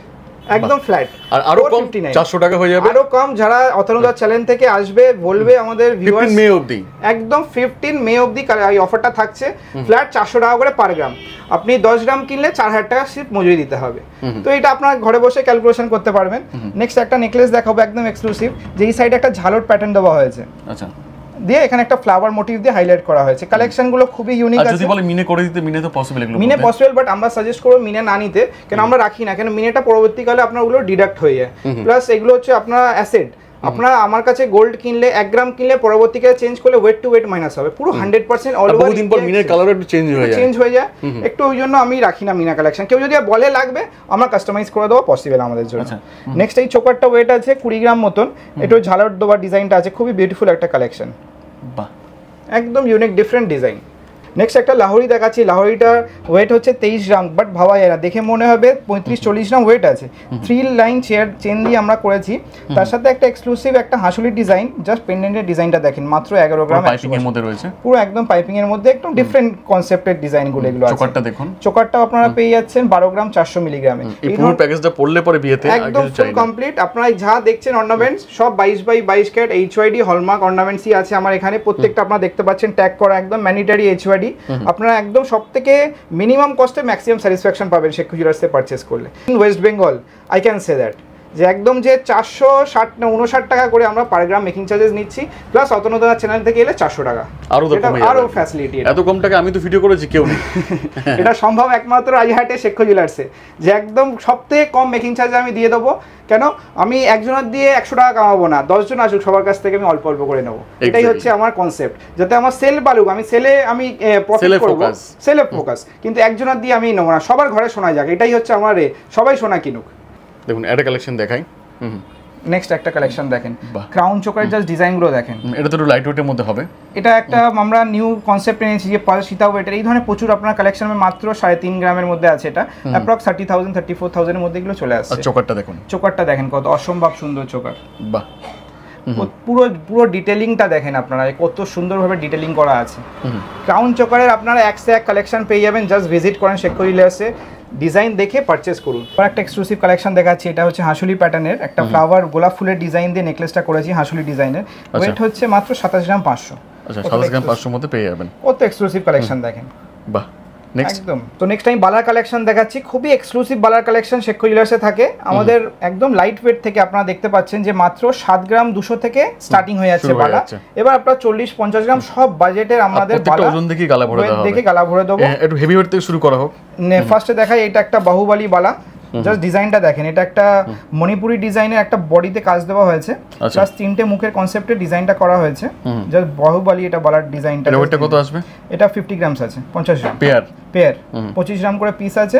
একদম ফ্ল্যাট। আর আরো কম 400 টাকা হয়ে যাবে। আরো কম, যারা অতনুদার চ্যানেল থেকে আসবে বলবে আমাদের ভিউয়ার্স 15 মে অবধি, একদম 15 মে অবধি এই অফারটা থাকছে। ফ্ল্যাট 400 টাকা করে পার গ্রাম, আপনি 10 গ্রাম কিনলে 4000 টাকা সিপ মজুরি দিতে হবে। তো এটা আপনারা ঘরে বসে ক্যালকুলেশন করতে পারবেন। নেক্সট একটা নেকলেস দেখাবো একদম এক্সক্লুসিভ, যেই সাইডে একটা ঝালর প্যাটার্ন দেওয়া হয়েছে, আচ্ছা দিয়ে এখানে একটা ফ্লাওয়ার মোটিভ দিয়ে হাইলাইট করা হয়েছে। কালেকশনগুলো খুবই ইউনিক আছে। যদি বলে মিনে করে দিতে, মিনে তো পসিবল, এগুলো মিনে পসিবল, বাট আমরা সাজেস্ট করব মিনে না নিতে, কেন আমরা রাখি না, কেন মিনেটা পরবর্তীকালে আপনার ওগুলো ডিডাক্ট হয়ে যায়। প্লাস এগুলো হচ্ছে আপনার অ্যাসেট, আপনারা আমার কাছে গোল্ড কিনলে 1 গ্রাম কিনলে পরবর্তীকালে চেঞ্জ করলে ওয়েট টু ওয়েট মাইনাস হবে, পুরো 100% অল ওভার। বহুদিন পর মিনের কালার একটু চেঞ্জ হয়ে যায়, একটু ওই জন্য আমি রাখি না মিনা কালেকশন। কেউ যদি বলে লাগবে আমরা কাস্টমাইজ করে দেবো, পসিবল আমাদের জন্য। নেক্সট এই চোকারটা ওয়েট আছে 20 গ্রাম মতন, একটু ঝালর দেওয়া ডিজাইনটা আছে, খুবই বিউটিফুল একটা কালেকশন, বাহ একদম ইউনিক ডিফারেন্ট ডিজাইন। নেক্সট একটা লাহোরি দেখাচ্ছি, লাহোরিটার ওয়েট হচ্ছে 23 গ্রাম, বাট ভাবা যায় না, দেখে মনে হবে 35-40 গ্রাম ওয়েট আছে। 3 লাইন চেন দিয়ে আমরা করেছি, তার সাথে একটা এক্সক্লুসিভ একটা হাসুলির ডিজাইন। জাস্ট পেন্ডেন্টের ডিজাইনটা দেখেন, মাত্র 11 গ্রাম পাইপিং এর মধ্যে রয়েছে, পুরো একদম পাইপিং এর মধ্যে, একদম ডিফারেন্ট কনসেপ্টের ডিজাইনগুলো এগুলো আছে। চোকারটা দেখুন, চোকারটা আপনারা পেয়ে যাচ্ছেন 12 গ্রাম 400 মিলিগ্রামে। এই পুরো প্যাকেজটা পড়লে পরে বিয়েতে একদম ফুল কমপ্লিট। আপনারা যা দেখছেন অর্নামেন্টস সব 22x22 ক্যারেট HYD হলমার্ক অর্নামেন্টসই আছে আমার এখানে। প্রত্যেকটা আপনারা দেখতে পাচ্ছেন ট্যাগ করা, একদম ম্যান্ডেটরি HYD। আপনারা একদম সবথেকে মিনিমাম কস্টে ম্যাক্সিমাম স্যাটিসফ্যাকশন পাবেন শেখর জুয়েলার্সে পারচেজ করলে। In West Bengal I can say that, যে একদম যে 459 টাকা করে আমরা পার গ্রাম মেকিং চার্জেস নিচ্ছি, প্লাস অতনুদার চ্যানেল থেকে এলে 400 টাকা, আরো ফ্যাসিলিটি। এত কম টাকা আমি তো ভিডিও করেছি, কেউ নেই। এটা সম্ভব একমাত্র রাজহাটে শেখর জুয়েলার্সে, যে একদম সবথেকে কম মেকিং চার্জ আমি দিয়ে দেবো। কেন আমি একজনের দিয়ে 100 টাকা কামাবো না, 10 জন আসুক সবার কাছ থেকে আমি অল্প অল্প করে নেবো। এটাই হচ্ছে আমার কনসেপ্ট, যাতে আমার সেল বাড়ুক, আমি সেলে আমি প্রফিট করবো, সেলে ফোকাস, কিন্তু একজনের দিয়ে আমি নেবো না, সবার ঘরে শোনা যাক, এটাই হচ্ছে আমার সবাই শোনা কিনুক। দেখুন একটা কালেকশন দেখাই, নেক্সট একটা কালেকশন দেখেন, ক্রাউন চোকার জাস্ট ডিজাইনগুলো দেখেন, এটা তো লাইট ওয়েটের মধ্যে হবে। এটা একটা আমরা নিউ কনসেপ্ট এনেছি, যে সীতা ওয়েটের এই ধরনের প্রচুর আপনার কালেকশন মাত্র 3.5 গ্রামের মধ্যে আছে। এটা অ্যাপ্রক্স 30,000-34,000 এর মধ্যে এগুলো চলে আসছে। চোকারটা দেখুন, চোকারটা দেখেন কত অসম্ভব সুন্দর চোকার, বাহ পুরো ডিটেলিংটা দেখেন আপনারা, কত সুন্দরভাবে ডিটেলিং করা আছে। ক্রাউন চোকারের আপনারা 1 से 1 কালেকশন পেয়ে যাবেন, জাস্ট ভিজিট করেন শেখর জুয়েলার্সে, ডিজাইন দেখে পারচেজ করুন। আর একটা এক্সক্লুসিভ কালেকশন দেখাচ্ছি, এটা হচ্ছে হাসুলি প্যাটার্নের একটা ফ্লাওয়ার গোলাপ ফুলের ডিজাইন দিয়ে নেকলেসটা করেছি হাসুলি ডিজাইনের। ওয়েট হচ্ছে মাত্র 27 গ্রাম 500। আচ্ছা 27 গ্রাম 500 মধ্যে পেয়ে যাবেন, কত এক্সক্লুসিভ কালেকশন দেখেন, বাহ নেক্সট একদম। তো নেক্সট টাইম বালার কালেকশন দেখাচ্ছি, খুবই এক্সক্লুসিভ বালার কালেকশন শেখর জুয়েলার্সে থাকে আমাদের। একদম লাইট ওয়েট থেকে আপনারা দেখতে পাচ্ছেন যে মাত্র 7 গ্রাম 200 থেকে স্টার্টিং হয়ে যাচ্ছে বালা। এবার আপনারা 40-50 গ্রাম সব বাজেটের আমাদের বালা ওজন দেখে গালা ভরে দেওয়া হবে, দেখে গালা ভরে দেবো। একটু হেভি ওয়েট থেকে শুরু করা হোক। ফার্স্টে দেখাই, এটা একটা বাহুবলী বালা, জাস্ট ডিজাইনটা দেখেন, এটা একটা মণিপুরি ডিজাইনের একটা বডিতে কাজ দেওয়া হয়েছে, প্লাস 3টে মুখের কনসেপ্টে ডিজাইনটা করা হয়েছে। জাস্ট বাহুবলী এটা বালার ডিজাইনটা। এর ওয়েটটা কত আসবে? এটা 50 গ্রামস আছে, 50 গ্রাম পেয়ার 25 গ্রাম করে পিস আছে।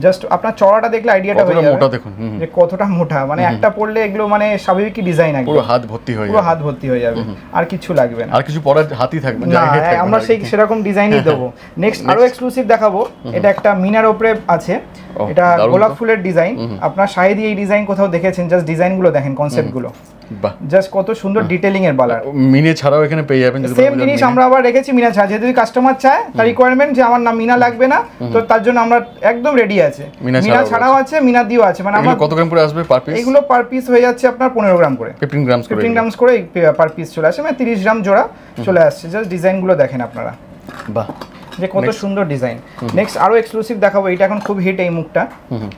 জাস্ট আপনার চড়াটা দেখলে আইডিয়াটা হয়ে যাবে, মোটা দেখুন যে কতটা মোটা, মানে একটা পড়লে এগুলো মানে স্বাভাবিক ডিজাইন, পুরো হাত ভর্তি হয়ে যাবে, পুরো হাত ভর্তি হয়ে যাবে, আর কিছু লাগবে না, আর কিছু পরার হাতই থাকবে না, আমরা সেরকম ডিজাইনই দেবো। নেক্সট আরো এক্সক্লুসিভ দেখাবো, এটা একটা মিনার উপরে আছে, এটা গোলাপ ফুলের ডিজাইন। আপনার শাড়ি এই ডিজাইন কোথাও দেখেছেন? জাস্ট ডিজাইনগুলো দেখেন, কনসেপ্টগুলো জাস্ট কত সুন্দর ডিটেইলিং এর বালার। মিনা ছাড়াও এখানে পেয়ে যাবেন, সেম জিনিস আমরা আবার রেখেছি মিনা ছাড়া, যদি কাস্টমার চায় তার রিকোয়ারমেন্ট যে আমার না মিনা লাগবে না, তো তার জন্য আমরা একদম রেডি আছে, মিনা ছাড়াও আছে, মিনা দিও আছে। মানে আমরা কত গ্রাম করে আসবে পার পিস? এগুলো পার পিস হয়ে যাচ্ছে আপনার 15 গ্রাম করে, 15 গ্রামস করে পার পিস চলে আসে, মানে 30 গ্রাম জোড়া চলে আসছে। জাস্ট ডিজাইনগুলো দেখেন আপনারা, বাহ। যে কত সুন্দর ডিজাইন। নেক্সট আরো এক্সক্লুসিভ দেখাবো, এটা এখন খুব হিট এই মুখটা,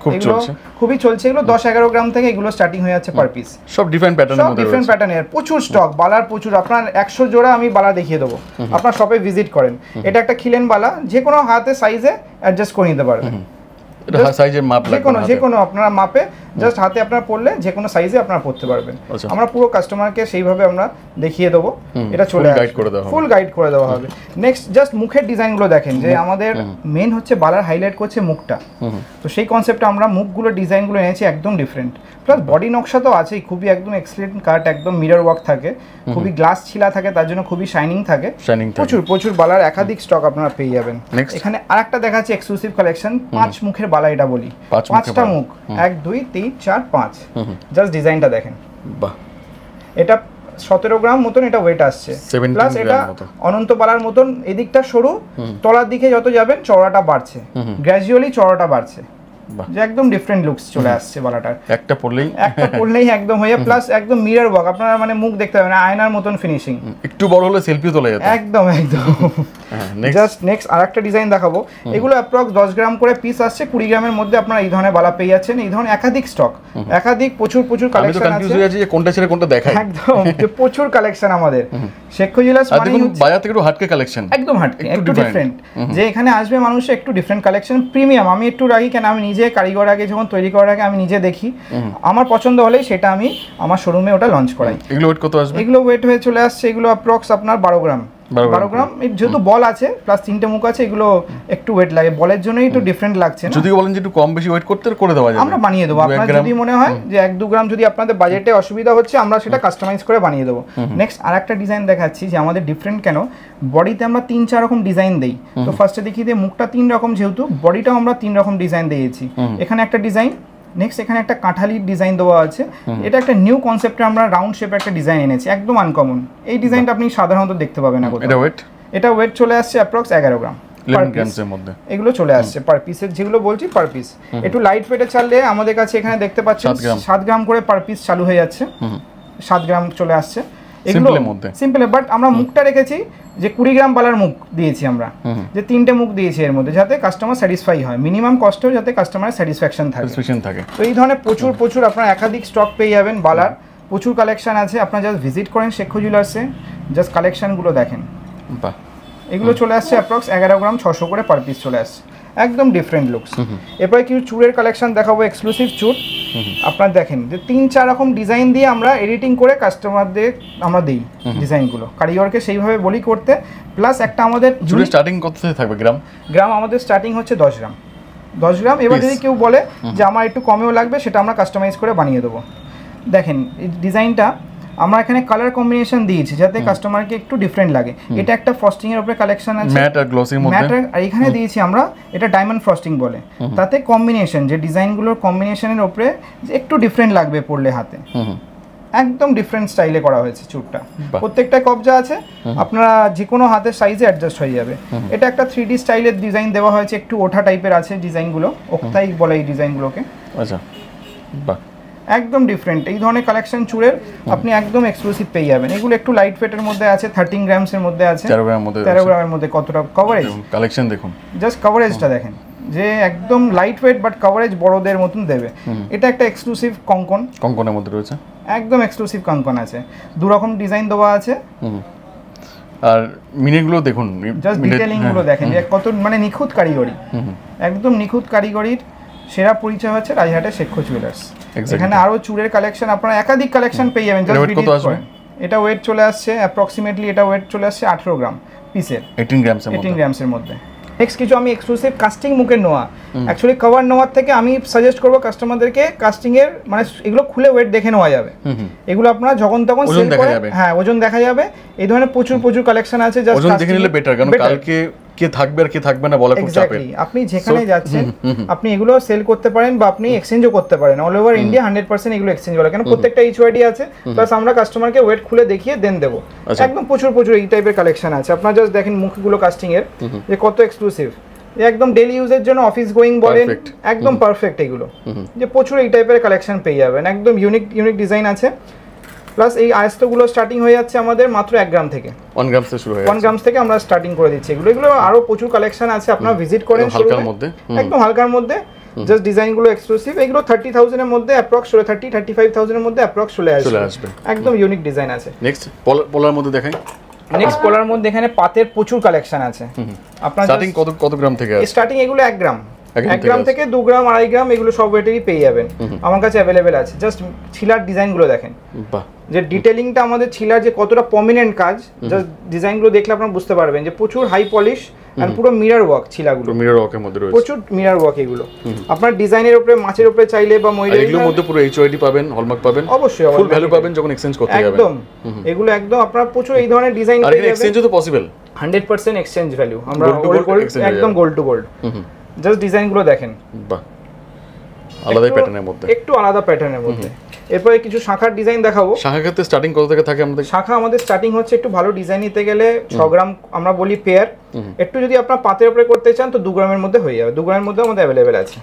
খুব চলছে, খুবই চলছে। এগুলো 10-11 গ্রাম থেকে এগুলো স্টার্টিং হয়ে যাচ্ছে পার পিস, সব ডিফারেন্ট প্যাটার্নের মধ্যে, ডিফারেন্ট প্যাটার্নের, প্রচুর স্টক, বালার প্রচুর। আপনার 100 জোড়া আমি বালা দেখিয়ে দেবো, আপনার শপে ভিজিট করেন। এটা একটা খিলেন বালা, যে কোনো হাতে সাইজে অ্যাডজাস্ট করে নিতে পারবেন, এটা সাইজের মাপ লাগবে, যে কোনো আপনারা মাপে জাস্ট হাতে আপনারা পড়লে যে কোনো সাইজে আপনারা পড়তে পারবেন। আমরা পুরো কাস্টমারকে সেইভাবে আমরা দেখিয়ে দেবো, এটা চলে আসবে, ফুল গাইড করে দেওয়া হবে। নেক্সট জাস্ট মুখের ডিজাইনগুলো দেখেন, যে আমাদের মেন হচ্ছে বালার হাইলাইট করছে মুখটা, তো সেই কনসেপ্টে আমরা মুখগুলো ডিজাইনগুলো এনেছি একদম ডিফারেন্ট। প্লাস বডি নকশা তো আছেই, খুবই একদম এক্সিলেন্ট কাট, একদম মিরর ওয়ার্ক থাকে, খুবই গ্লাস ছিলা থাকে, তার জন্য খুবই শাইনিং থাকে, প্রচুর বালার একাধিক স্টক আপনারা পেয়ে যাবেন। এখানে আরেকটা দেখাচ্ছি এক্সক্লুসিভ কালেকশন, 5 মুখের বালা, এটা বলি 5টা মুখ, 1 2 3 4 5, জাস্ট ডিজাইনটা দেখেন, বাহ। এটা 17 গ্রাম মতন এটা ওয়েট আসছে, প্লাস এটা অনন্ত বালার মতন, এদিকটা সরু, তলার দিকে যত যাবেন চওড়াটা বাড়ছে, গ্র্যাজুয়ালি চওড়াটা বাড়ছে, যে একদম ডিফারেন্ট লুকস চলে আসছে বালাটার, একটা পড়লেই একদম হয়ে, প্লাস একদম মিরর ওয়ার্ক, আপনারা মানে মুখ দেখতে পাবেন আয়নার মতন ফিনিশিং, একটু বড় হলে সেলফিও তোলা যেত, একদম। জাস্ট নেক্সট আরেকটা ডিজাইন দেখাবো, এগুলো অ্যাপ্রক্স 10 গ্রাম করে পিস আসছে, 20 গ্রামের মধ্যে আপনারা এই ধরনের বালা পেয়ে যাচ্ছেন। এই ধরনের একাধিক স্টক, একাধিক প্রচুর কালেকশন আছে, যে কোনটা ছেড়ে কোনটা দেখাই, একদম যে প্রচুর কালেকশন আমাদের শেখর জুয়েলার্স মানে বাজার থেকে একটু হাটকে কালেকশন, একদম হাটকে, একটু ডিফারেন্ট, যে এখানে আসবে মানুষ একটু ডিফারেন্ট কালেকশন, প্রিমিয়াম। আমি একটু রাখি কেন, আমি নিজে কারিগর আগে যখন তৈরি করার আগে আমি নিজে দেখি, আমার পছন্দ হলেই সেটা আমি আমার শোরুমে ওটা লঞ্চ করাই। এগুলো ওয়েট কত আসবে? এগুলো ওয়েট হয়ে চলে আসছে, এগুলো অ্যাপ্রক্স আপনার 12 গ্রাম, যেহেতু বল আছে প্লাস 3টে মুখ আছে, এগুলো একটু ওয়েট লাগে, বলের জন্যই একটু ডিফারেন্ট লাগছে। যদি বলেন যে একটু কম বেশি ওয়েট করতে করে দেওয়া যাবে, আমরা বানিয়ে দেবো। আপনার যদি মনে হয় যে 1-2 গ্রাম যদি আপনাদের বাজেটে অসুবিধা হচ্ছে, আমরা সেটা কাস্টমাইজ করে বানিয়ে দেবো। নেক্সট আরেকটা ডিজাইন দেখাচ্ছি, যে আমাদের ডিফারেন্ট কেন, বডিতে আমরা 3-4 রকম ডিজাইন দেই। তো ফার্স্টে দেখিয়ে দিই, মুখটা 3 রকম, যেহেতু বডিটাও আমরা 3 রকম ডিজাইন দিয়েছি। এখানে একটা ডিজাইন, নেক্সট এখানে একটা কাঁঠালি ডিজাইন দেওয়া আছে, এটা একটা নিউ কনসেপ্টে আমরা রাউন্ড শেপে একটা ডিজাইন এনেছি, একদম আনকমন। এই ডিজাইনটা আপনি সাধারণত দেখতে পাবেন না কোথাও। এটা ওয়েট চলে আসছে অ্যাপ্রক্স 11 গ্রাম, এগুলো চলে আসছে পার পিসের, যেগুলো বলছি পার পিস। একটু লাইট ওয়েটে চাললে আমাদের কাছে এখানে দেখতে পাচ্ছেন 7 গ্রাম করে পার পিস চালু হয়ে যাচ্ছে, 7 গ্রাম চলে আসছে এগুলো সিম্পল। বাট আমরা মুখটা রেখেছি যে 20 গ্রাম বালার মুখ দিয়েছি আমরা, যে 3টে মুখ দিয়েছি এর মধ্যে, যাতে কাস্টমার স্যাটিসফাই হয়, মিনিমাম কস্টেও যাতে কাস্টমারের স্যাটিসফ্যাকশন থাকে। তো এই ধরনের প্রচুর আপনার একাধিক স্টক পেয়ে যাবেন বালার, প্রচুর কালেকশন আছে। আপনারা জাস্ট ভিজিট করেন শেখর জুয়েলার্সে, জাস্ট কালেকশনগুলো দেখেন, বাহ। এগুলো চলে আসছে অ্যাপ্রক্স 11 গ্রাম 600 করে পার পিস চলে আসছে, একদম ডিফারেন্ট লুকস। এরপরে কিছু চুড়ের কালেকশন দেখাবো, এক্সক্লুসিভ চুড়। আপনারা দেখেন যে 3-4 রকম ডিজাইন দিয়ে আমরা এডিটিং করে কাস্টমারদের আমরা দিই ডিজাইনগুলো, কারিগরকে সেইভাবে বলি করতে। প্লাস একটা আমাদের চুড়ের স্টার্টিং কত থেকে থাকবে গ্রাম আমাদের স্টার্টিং হচ্ছে 10 গ্রাম। এবার যদি কেউ বলে যে আমার একটু কমেও লাগবে, সেটা আমরা কাস্টমাইজ করে বানিয়ে দেবো। দেখেন এই ডিজাইনটা আমরা এখানে কালার কম্বিনেশন দিয়েছি যাতে কাস্টমারকে একটু ডিফারেন্ট লাগে। এটা একটা ফ্রস্টিং এর উপরে কালেকশন আছে, ম্যাট আর গ্লসির মধ্যে, ম্যাট আর এখানে দিয়েছি আমরা এটা ডায়মন্ড ফ্রস্টিং বলে। তাতে কম্বিনেশন, যে ডিজাইনগুলোর কম্বিনেশনের উপরে একটু ডিফারেন্ট লাগবে পড়লে হাতে, একদম ডিফারেন্ট স্টাইলে করা হয়েছে চুড়টা। প্রত্যেকটা কবজা আছে, আপনারা যে কোনো হাতের সাইজে অ্যাডজাস্ট হয়ে যাবে। এটা একটা 3D স্টাইলের ডিজাইন দেওয়া হয়েছে, একটু ওঠা টাইপের আছে ডিজাইনগুলো, ওক্তাই বলে এই ডিজাইনগুলোকে। আচ্ছা, বাহ, একদম ডিফারেন্ট। এই ধরনের কালেকশন চুড়ের আপনি একদম এক্সক্লুসিভ পেয়ে যাবেন। এগুলো একটু লাইট ওয়েটের মধ্যে আছে, 13 গ্রামসের মধ্যে আছে, 13 গ্রামের মধ্যে কতটা কভারেজ, কালেকশন দেখুন, জাস্ট কভারেজটা দেখেন, যে একদম লাইট ওয়েট বাট কভারেজ বড়দের মতন দেবে। এটা একটা এক্সক্লুসিভ কঙ্কনের মধ্যে রয়েছে, একদম এক্সক্লুসিভ কঙ্কন আছে, 2 রকম ডিজাইন দেওয়া আছে। আর মিনিগুলো দেখুন, জাস্ট ডিটেইলিং গুলো দেখেন, যে কত মানে নিখুঁত কারিগরি, একদম নিখুঁত কারিগরির সেরা পরিচয় হচ্ছে রাজহাটের শেখর জুয়েলার্স। এখানে আরো চুড়ের কালেকশন, আপনারা একাধিক কালেকশন পেয়ে যাবেন। এটা ওয়েট চলে আসছে অ্যাপ্রক্সিমেটলি, এটা ওয়েট চলে আসছে 18 গ্রাম পিসের, 18 গ্রামসের মধ্যে। নেক্সট কিছু আমি এক্সক্লুসিভ কাস্টিং মুখের নোয়া, অ্যাকচুয়ালি কভার নোয়ার থেকে আমি সাজেস্ট করবো কাস্টমারদেরকে কাস্টিং এর, মানে এগুলো খুলে ওয়েট দেখে নেওয়া যাবে, এগুলো আপনারা যখন তখন সেল করে, হ্যাঁ ওজন দেখা যাবে। এই ধরনের প্রচুর কালেকশন আছে, জাস্ট ওজন দেখে নিলে বেটার, কারণ কালকে কে থাকবে আর কে থাকবে না বলা খুব চাপের। আপনি যেখানে যাচ্ছেন আপনি এগুলো সেল করতে পারেন বা আপনি এক্সচেঞ্জও করতে পারেন, অল ওভার ইন্ডিয়া 100% এগুলো এক্সচেঞ্জ হবে, কারণ প্রত্যেকটা এইচওআইডি আছে, প্লাস আমরা কাস্টমারকে ওয়েট খুলে দেখিয়ে দেন দেবো। একদম প্রচুর এই টাইপের কালেকশন আছে। আপনারা জাস্ট দেখেন মুখগুলো কাস্টিং এর যে কত এক্সক্লুসিভ, একদম ডেইলি ইউজের জন্য, অফিস গোয়িং বলেন, একদম পারফেক্ট এগুলো, যে প্রচুর এই টাইপের কালেকশন পেয়ে যাবেন। একদম ইউনিক ডিজাইন আছে। প্লাস এই আয়স্তগুলো স্টার্টিং হয়ে যাচ্ছে আমাদের মাত্র 1 গ্রাম থেকে। 1 গ্রাম থেকে শুরু হয়ে 1 গ্রাম থেকে আমরা স্টার্টিং করে দিচ্ছি। এগুলো আরো প্রচুর কালেকশন আছে, আপনারা ভিজিট করেন। হালকার মধ্যে, একদম হালকার মধ্যে, জাস্ট ডিজাইনগুলো এক্সক্লুসিভ। এগুলো 30,000 এর মধ্যে অ্যাপ্রক্স 35,000 এর মধ্যে অ্যাপ্রক্স চলে আসবে। একদম ইউনিক ডিজাইন আছে। নেক্সট পোলার মধ্যে দেখাই। নেক্সট পোলার মধ্যে এখানে পাতের প্রচুর কালেকশন আছে। আপনারা স্টার্টিং কত গ্রাম থেকে আছে? স্টার্টিং এগুলো 1 গ্রাম, 1 গ্রাম থেকে 2 গ্রাম, 2.5 গ্রাম, এগুলো সব ওয়েটেরই পেয়ে যাবেন আমার কাছে অ্যাভেলেবেল আছে। জাস্ট ছিলার ডিজাইনগুলো দেখেন, বাহ, যে ডিটেলিংটা আমাদের ছিলার যে কতটা প্রমিনেন্ট কাজ, জাস্ট ডিজাইনগুলো দেখলে আপনারা বুঝতে পারবেন যে প্রচুর হাই পলিশ আর পুরো মিরর ওয়ার্ক ছিলাগুলো, মিরর ওয়ার্কের মধ্যে রয়েছে প্রচুর মিরর ওয়ার্ক। এগুলো আপনার ডিজাইনের উপরে, মাছের উপরে চাইলে বা ময়ূরের, এগুলোর মধ্যে পুরো এইচওআইডি পাবেন, হলমার্ক পাবেন, অবশ্যই ফুল ভ্যালু পাবেন যখন এক্সচেঞ্জ করতে যাবেন। একদম এগুলো একদম আপনারা প্রচুর এই ধরনের ডিজাইন পেয়ে যাবেন। আর এক্সচেঞ্জও তো পসিবল, 100% এক্সচেঞ্জ ভ্যালু। আমরা একদম গোল্ড টু গোল্ড। জাস্ট ডিজাইনগুলো দেখেন, বাহ, আলাদা প্যাটার্নের মধ্যে, একটু আলাদা প্যাটার্নের মধ্যে। এরপরে কিছু শাখার ডিজাইন দেখাবো। শাখার ক্ষেত্রে স্টার্টিং কত থেকে থাকে আমাদের? শাখা আমাদের স্টার্টিং হচ্ছে একটু ভালো ডিজাইন নিতে গেলে 6 গ্রাম আমরা বলি পেয়ার। একটু যদি আপনারা পাতের উপরে করতে চান তো 2 গ্রামের মধ্যে হয়ে যাবে। 2 গ্রামের মধ্যে আমাদের অ্যাভেলেবেল আছে।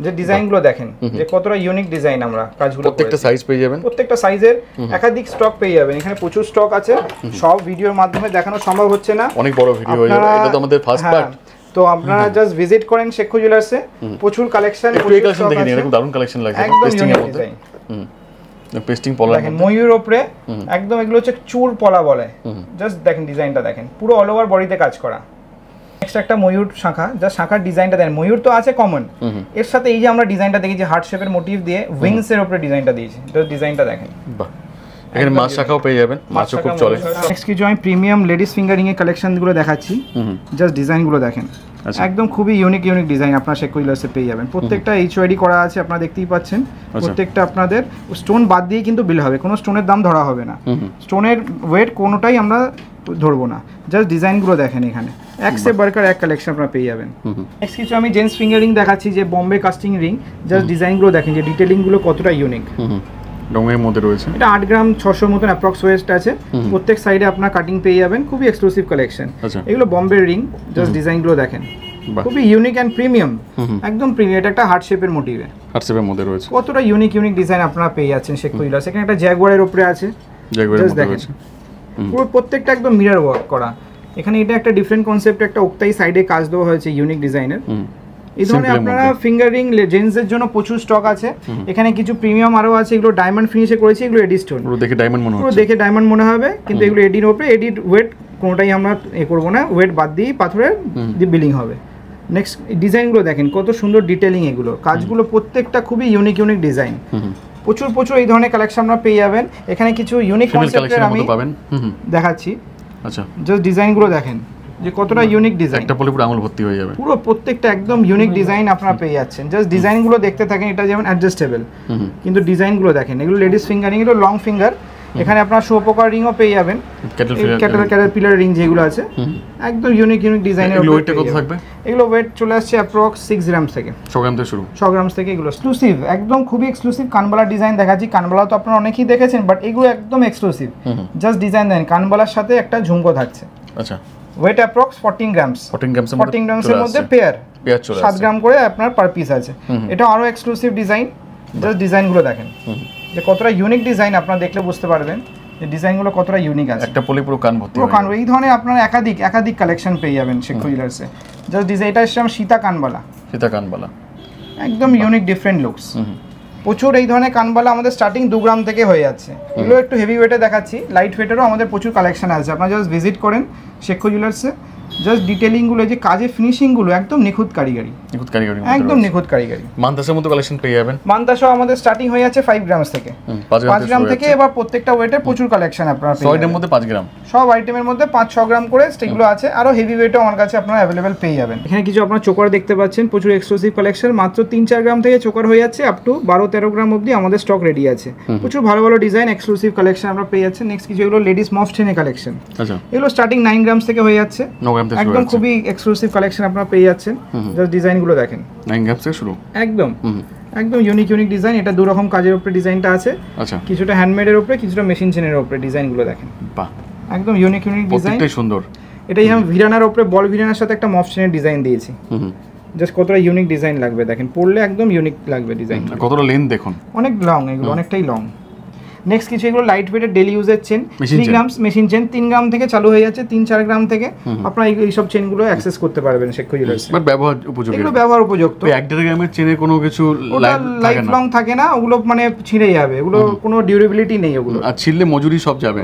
যে ডিজাইনগুলো দেখেন যে কতটা ইউনিক ডিজাইন আমরা কাজগুলো, প্রত্যেকটা সাইজ পেয়ে যাবেন, প্রত্যেকটা সাইজের একাধিক স্টক পেয়ে যাবেন। এখানে প্রচুর স্টক আছে, সব ভিডিওর মাধ্যমে দেখানো সম্ভব হচ্ছে না, অনেক বড় ভিডিও হয়ে যাবে। এটা তো আমাদের ফার্স্ট পার্ট। তো আপনারা জাস্ট ভিজিট করেন শেখো জুয়েলার্সে, প্রচুর কালেকশন। একটু এই কালেকশন দেখেন, এরকম দারুণ কালেকশন লাগছে পেস্টিং এর মধ্যে। পেস্টিং পলার দেখেন ময়ূর উপরে একদম, এগুলো হচ্ছে চুর পলা বলে। জাস্ট দেখেন ডিজাইনটা দেখেন, পুরো অল ওভার বডিতে কাজ করা। নেক্সট একটা ময়ূর শাখা, যা শাখার ডিজাইনটা দেখেন, ময়ূর তো আছে কমন, এর সাথে এই যে আমরা ডিজাইনটা দেখি যে হার্ট শেপের মোটিভ দিয়ে উইংস এর উপরে ডিজাইনটা দিয়েছি। তো ডিজাইনটা দেখেন, বাহ, এখানে মাছ শাখাও পেয়ে যাবেন, মাছও খুব চলে। নেক্সট কিছু আমি প্রিমিয়াম লেডিস ফিঙ্গারিং এর কালেকশনগুলো দেখাচ্ছি। জাস্ট ডিজাইনগুলো দেখেন, একদম খুবই ইউনিক ডিজাইন আপনারা শেখো জুয়েলার্সে পেয়ে যাবেন। প্রত্যেকটা এইচওআইডি করা আছে, আপনারা দেখতেই পাচ্ছেন। প্রত্যেকটা আপনাদের স্টোন বাদ দিয়ে কিন্তু বিল হবে, কোনো স্টোনের দাম ধরা হবে না, স্টোনের ওয়েট কোনোটাই আমরা ধরবো না। জাস্ট ডিজাইনগুলো দেখেন, এখানে এক সে বারকার এক কালেকশন আপনারা পেয়ে যাবেন। নেক্সট কিছু আমি জেন্টস ফিঙ্গারিং দেখাচ্ছি, যে বম্বে কাস্টিং রিং। জাস্ট ডিজাইনগুলো দেখেন, যে ডিটেলিংগুলো কতটা ইউনিক। রঙের মধ্যে রয়েছে, এটা 8 গ্রাম 600 মতন অ্যাপ্রক্স ওয়েস্ট আছে। প্রত্যেক সাইডে আপনার কাটিং পেয়ে যাবেন, খুবই এক্সক্লুসিভ কালেকশন। এগুলো বম্বে রিং। জাস্ট ডিজাইনগুলো দেখেন, খুবই ইউনিক এন্ড প্রিমিয়াম, একদম প্রিমিয়াম। এটা একটা হার্ট শেপের মোটিভে, হার্ট শেপের মধ্যে রয়েছে। কতটা ইউনিক ডিজাইন আপনারা পেয়ে যাচ্ছেন শেখো জুয়েলার্স। এখানে একটা জ্যাগুয়ারের উপরে আছে, জ্যাগুয়ারের মধ্যে রয়েছে, পুরো প্রত্যেকটা একদম মিরর ওয়ার্ক করা। এখানে এটা একটা ডিফারেন্ট কনসেপ্ট, একটা ওক্তাই সাইডে কাজ দেওয়া হয়েছে ইউনিক ডিজাইনের। এই ধরনের আপনারা ফিঙ্গারিং জেন্টসের জন্য প্রচুর স্টক আছে। এখানে কিছু প্রিমিয়াম আরো আছে, এগুলো ডায়মন্ড ফিনিশে করেছি। এগুলো এডি স্টোন, পুরো দেখে ডায়মন্ড মনে হচ্ছে, পুরো দেখে ডায়মন্ড মনে হবে, কিন্তু এগুলো এডির উপরে। এডিট ওয়েট কোনোটাই আমরা করবো না, ওয়েট বাদ দিয়েই পাথরের বিলিং হবে। নেক্সট ডিজাইনগুলো দেখেন, কত সুন্দর ডিটেলিং এগুলো, কাজগুলো প্রত্যেকটা খুবই ইউনিক ডিজাইন। প্রচুর এই ধরনের কালেকশন আপনারা পেয়ে যাবেন। এখানে কিছু ইউনিক কনসেপ্টের আমি দেখাচ্ছি। আচ্ছা, জাস্ট ডিজাইনগুলো দেখেন যে কতটা ইউনিক ডিজাইন, একটা পলে পুরো আঙুল ভর্তি হয়ে যাবে। পুরো প্রত্যেকটা একদম ইউনিক ডিজাইন আপনারা পেয়ে যাচ্ছেন। জাস্ট ডিজাইনগুলো দেখতে থাকেন, এটা যেমন অ্যাডজাস্টেবল, কিন্তু ডিজাইনগুলো দেখেন, এগুলো লেডিস ফিঙ্গারিং, এগুলো লং ফিঙ্গার। এখানে আপনারা শোপোকার রিংও পেয়ে যাবেন, ক্যাটারপিলার রিং যেগুলো আছে, একদম ইউনিক ডিজাইনের। ওয়েটটা কত থাকবে? এগুলো ওয়েট চলে আসছে অ্যাপ্রক্স 6 গ্রাম থেকে, 6 গ্রাম থেকে শুরু, 6 গ্রাম থেকে। এগুলো এক্সক্লুসিভ, একদম খুবই এক্সক্লুসিভ কানবালা ডিজাইন দেখাচ্ছি। কানবালা তো আপনারা অনেকেই দেখেছেন, বাট এগুলো একদম এক্সক্লুসিভ। জাস্ট ডিজাইন দেন, কানবালার সাথে একটা ঝুমকো থাকছে। আচ্ছা, ওয়েট অ্যাপ্রক্স 14 গ্রামস, 14 গ্রামসের মধ্যে পেয়ার 7 গ্রাম করে আপনার পার পিস আছে। এটা আরো এক্সক্লুসিভ ডিজাইন। জাস্ট ডিজাইনগুলো দেখেন যে কতটা ইউনিক ডিজাইন, আপনারা দেখলে বুঝতে পারবেন যে ডিজাইনগুলো কতটা ইউনিক আছে। একটা পলি পুরো কান ভর্তি, পুরো কান। এই ধরনের আপনারা একাধিক কালেকশন পেয়ে যাবেন শেখো জুয়েলার্সে। জাস্ট ডিজাইন, এটা হচ্ছে সীতা কানবালা, একদম ইউনিক ডিফারেন্ট লুকস। প্রচুর এই ধরনের কানবালা আমাদের স্টার্টিং 2 গ্রাম থেকে হয়ে যাচ্ছে। এগুলো একটু হেভি ওয়েটে দেখাচ্ছি, লাইট ওয়েটেরও আমাদের প্রচুর কালেকশন আছে। আপনারা জাস্ট ভিজিট করেন শেখো জুয়েলার্সে। জাস্ট ডিটেলিংগুলো, যে কাজের ফিনিশিংগুলো একদম নিখুঁত কারিগরি, একদম নিখুঁত কারিগরি। মানতাসের মতো কালেকশন পেয়ে যাবেন। মানতাসও আমাদের স্টার্টিং হয়ে যাচ্ছে 5 গ্রাম থেকে, 5 গ্রাম থেকে। এবার প্রত্যেকটা ওয়েটের প্রচুর কালেকশন আপনারা পেয়ে যাবেন। 6 মধ্যে 5 গ্রাম, সব আইটেমের মধ্যে 5-6 গ্রাম করে স্টিকগুলো আছে। আরো হেভি ওয়েটও আমার কাছে আপনারা অ্যাভেলেবেল পেয়ে যাবেন। এখানে কিছু আপনারা চোকার দেখতে পাচ্ছেন, প্রচুর এক্সক্লুসিভ কালেকশন। মাত্র 3-4 গ্রাম থেকে চোকার হয়ে যাচ্ছে আপ টু 12-13 গ্রাম অবধি আমাদের স্টক রেডি আছে। প্রচুর ভালো ডিজাইন, এক্সক্লুসিভ কালেকশন আপনারা পেয়ে যাচ্ছেন। নেক্সট কিছু এগুলো লেডিস মফ চেনের কালেকশন। আচ্ছা, এগুলো স্টার্টিং 9 গ্রাম থেকে হয়ে যাচ্ছে, একদম খুবই এক্সক্লুসিভ কালেকশন আপনারা পেয়ে যাচ্ছেন। জাস্ট ডিজাইনগুলো দেখেন, 9 গ্রাম থেকে শুরু, একদম ইউনিক ডিজাইন। এটা 2 রকম কাজের উপরে ডিজাইনটা আছে। আচ্ছা, কিছুটা হ্যান্ডমেডের উপরে, কিছুটা মেশিন চেনের উপরে। ডিজাইনগুলো দেখেন, বাহ, একদম ইউনিক ডিজাইন, প্রত্যেকটাই সুন্দর। এটাই আমি ভিরানার উপরে, বল ভিরানার সাথে একটা মফ চেনের ডিজাইন দিয়েছি। জাস্ট কতটা ইউনিক ডিজাইন লাগবে দেখেন, পরলে একদম ইউনিক লাগবে ডিজাইন। কতটা লেন্থ দেখুন, অনেক লং, এগুলো অনেকটাই লং। নেক্সট কিছু এগুলো লাইট ওয়েটের ডেলি ইউজের চেন, Machine 3 গ্রাম মেশিন চেন, 3 গ্রাম থেকে চালু হয়ে যাচ্ছে, 3-4 গ্রাম থেকে আপনারা এই সব চেনগুলো অ্যাক্সেস করতে পারবেন শেখর জুয়েলার্সে। বাট ব্যবহার উপযোগী, এগুলো ব্যবহার উপযুক্ত। ওই 1.5 গ্রামের চেনে কোনো কিছু লাইফ লং থাকে না, ওগুলো মানে ছিঁড়ে যাবে, ওগুলো কোনো ডিউরেবিলিটি নেই ওগুলো, আর ছিঁড়লে মজুরি সব যাবে।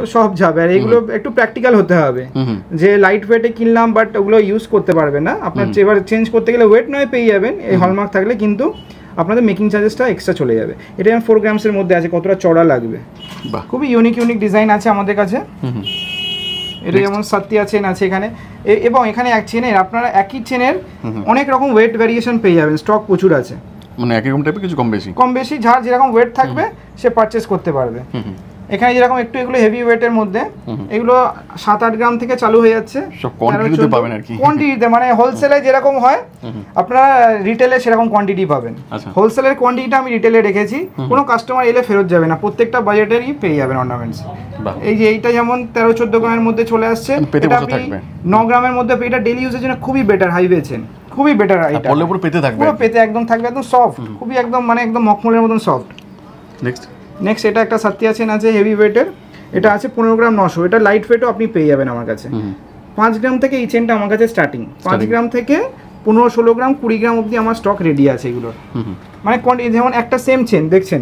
আর এগুলো একটু প্র্যাকটিক্যাল হতে হবে, যে লাইট ওয়েটে কিনলাম বাট ওগুলো ইউজ করতে পারবে না আপনার, এবার চেঞ্জ করতে গেলে ওয়েট নয় পেয়ে যাবেন এই হলমার্ক থাকলে, কিন্তু আপনাদের মেকিং চার্জেসটা এক্সট্রা চলে যাবে। এটা যেমন 4 গ্রামসের মধ্যে আছে, কতটা চড়া লাগবে, খুবই ইউনিক ডিজাইন আছে আমাদের কাছে। এটা যেমন সাতিয়া চেন আছে এখানে, এবং এখানে এক চেনের আপনারা একই চেনের অনেক রকম ওয়েট ভ্যারিয়েশন পেয়ে যাবেন, স্টক প্রচুর আছে, মানে একই রকম টাইপের কিছু কম বেশি যার যেরকম ওয়েট থাকবে সে পারচেস করতে পারবে। এখানে যেরকম একটু এগুলো হেভি ওয়েটের মধ্যে, এগুলো 7-8 গ্রাম থেকে চালু হয়ে যাচ্ছে, সব কোয়ান্টিটিতে পাবেন আর কি, কোয়ান্টিটিতে মানে হোলসেলে যেরকম হয় আপনারা রিটেলে সেরকম কোয়ান্টিটি পাবেন। হোলসেলের কোয়ান্টিটিটা আমি রিটেলে রেখেছি, কোনো কাস্টমার এলে ফেরত যাবে না, প্রত্যেকটা বাজেটেরই পেয়ে যাবেন অর্নামেন্টস। এই যে এইটা যেমন 13-14 গ্রামের মধ্যে চলে আসছে, এটা আপনি 9 গ্রামের মধ্যে, এটা ডেইলি ইউজের জন্য খুবই বেটার, হাইওয়ে চেন খুবই বেটার, এটা পুরো পেতে থাকবে, পুরো পেতে একদম থাকবে, একদম সফট, খুবই একদম মানে একদম মখমলের মতন সফট। নেক্সট এটা একটা সাতিয়া চেন আছে হেভি ওয়েটের, এটা আছে 15 গ্রাম 900, এটা লাইট ওয়েটও আপনি পেয়ে যাবেন আমার কাছে। 5 গ্রাম থেকে এই চেনটা আমার কাছে স্টার্টিং, 5 গ্রাম থেকে 15-16 গ্রাম 20 গ্রাম অবধি আমার স্টক রেডি আছে এগুলোর, মানে কোয়ান্টিটি যেমন একটা সেম চেন দেখছেন,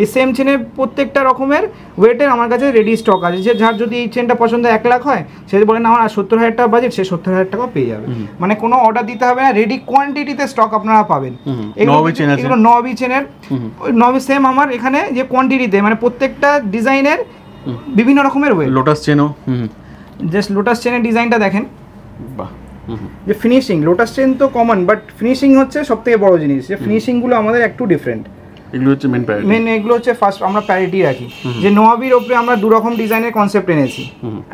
এই সেম চেনের প্রত্যেকটা রকমের ওয়েটের আমার কাছে রেডি স্টক আছে, যে যার যদি এই চেনটা পছন্দ 1 লাখ হয়, সে বলেন আমার 70,000 টাকা বাজেট, সে 70,000 টাকা পেয়ে যাবে, মানে কোনো অর্ডার দিতে হবে না, রেডি কোয়ান্টিটিতে স্টক আপনারা পাবেন। এগুলো নবি চেনের, ওই নবি সেম আমার এখানে যে কোয়ান্টিটিতে, মানে প্রত্যেকটা ডিজাইনের বিভিন্ন রকমের ওয়েট। লোটাস চেনও, জাস্ট লোটাস চেনের ডিজাইনটা দেখেন, যে ফিনিশিং, লোটাস চেন তো কমন, বাট ফিনিশিং হচ্ছে সবথেকে বড় জিনিস, যে ফিনিশিংগুলো আমাদের একটু ডিফারেন্ট, এগুলো হচ্ছে মেন এগুলো হচ্ছে ফার্স্ট আমরা প্যারিটি রাখি, যে নোয়াবির ওপরে আমরা 2 রকম ডিজাইনের কনসেপ্ট এনেছি,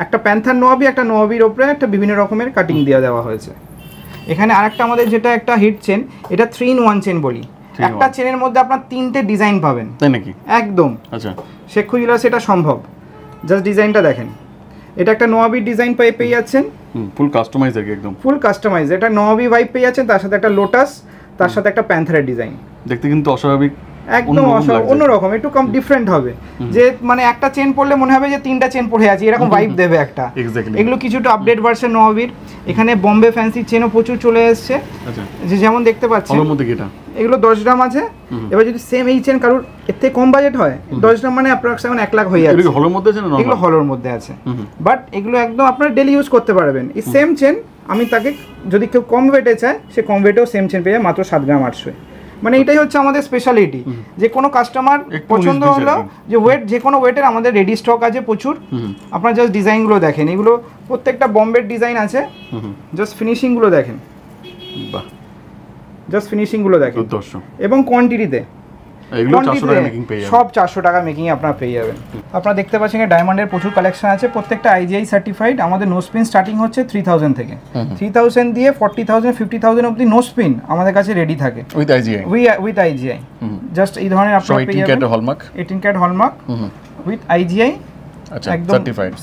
একটা প্যান্থার নোয়াবি, একটা নোয়াবির ওপরে একটা বিভিন্ন রকমের কাটিং দেওয়া হয়েছে। এখানে আরেকটা আমাদের যেটা একটা হিট চেন, এটা 3-in-1 চেন বলি, একটা চেনের মধ্যে আপনার 3টে ডিজাইন পাবেন, তাই নাকি? একদম। আচ্ছা, শেখর জুয়েলার্স এটা সম্ভব, জাস্ট ডিজাইনটা দেখেন, এটা একটা নোয়াবির ডিজাইন পেয়ে যাচ্ছেন, ফুল কাস্টমাইজ আর কি, একদম ফুল কাস্টমাইজ, এটা নোয়াবি ভাইব পেয়ে যাচ্ছেন, তার সাথে একটা লোটাস, তার সাথে একটা প্যান্থারের ডিজাইন, দেখতে কিন্তু অস্বাভাবিক, একদম অন্যরকম, একটু কম ডিফারেন্ট হবে, যে মানে একটা চেন পরলে মনে হবে যে 3টা চেন পরে আছে, এরকম ভাইব দেবে একটা। এগুলো কিছুটা আপডেট ভার্সন নোয়াবির। এখানে বম্বে ফ্যান্সি চেনও প্রচুর চলে এসেছে, যে যেমন দেখতে পাচ্ছেন এগুলো 10 গ্রাম আছে। এবার যদি সেম এই চেন কারোর এর থেকে কম বাজেট হয়, 10 গ্রাম মানে অ্যাপ্রক্সিমেটলি 1 লাখ হয়ে যাচ্ছে। এগুলো হলোর মধ্যে আছে না? এগুলো হলোর মধ্যে আছে, বাট এগুলো একদম আপনারা ডেলি ইউজ করতে পারবেন। এই সেম চেন আমি তাকে, যদি কেউ কম ওয়েটে চায়, সে কম ওয়েটেও সেম চেন পেয়ে যায় মাত্র 7 গ্রাম 800। মানে এটাই হচ্ছে আমাদের স্পেশালিটি, যে কোনো কাস্টমার পছন্দ হলো যে ওয়েট, যে কোনো ওয়েটের আমাদের রেডি স্টক আছে প্রচুর। আপনারা জাস্ট ডিজাইনগুলো দেখেন, এগুলো প্রত্যেকটা বম্বের ডিজাইন আছে, জাস্ট ফিনিশিংগুলো দেখেন, বাহ, জাস্ট ফিনিশিংগুলো দেখেন, এবং কোয়ান্টিটিতে সব 400 টাকা মেকিং এ আপনারা পেয়ে যাবেন। আপনারা দেখতে পাচ্ছেন ডায়মন্ডের প্রচুর কালেকশন আছে, প্রত্যেকটা IGI সার্টিফাইড। আমাদের নো স্পিন স্টার্টিং হচ্ছে 3000 থেকে, 3000 দিয়ে 40,000 50,000 অবধি নো স্পিন আমাদের কাছে রেডি থাকে উইথ IGI। জাস্ট এই ধরনের আপনারা পেয়ে যাবেন 18 ক্যারেট হলমার্ক উইথ IGI, একদম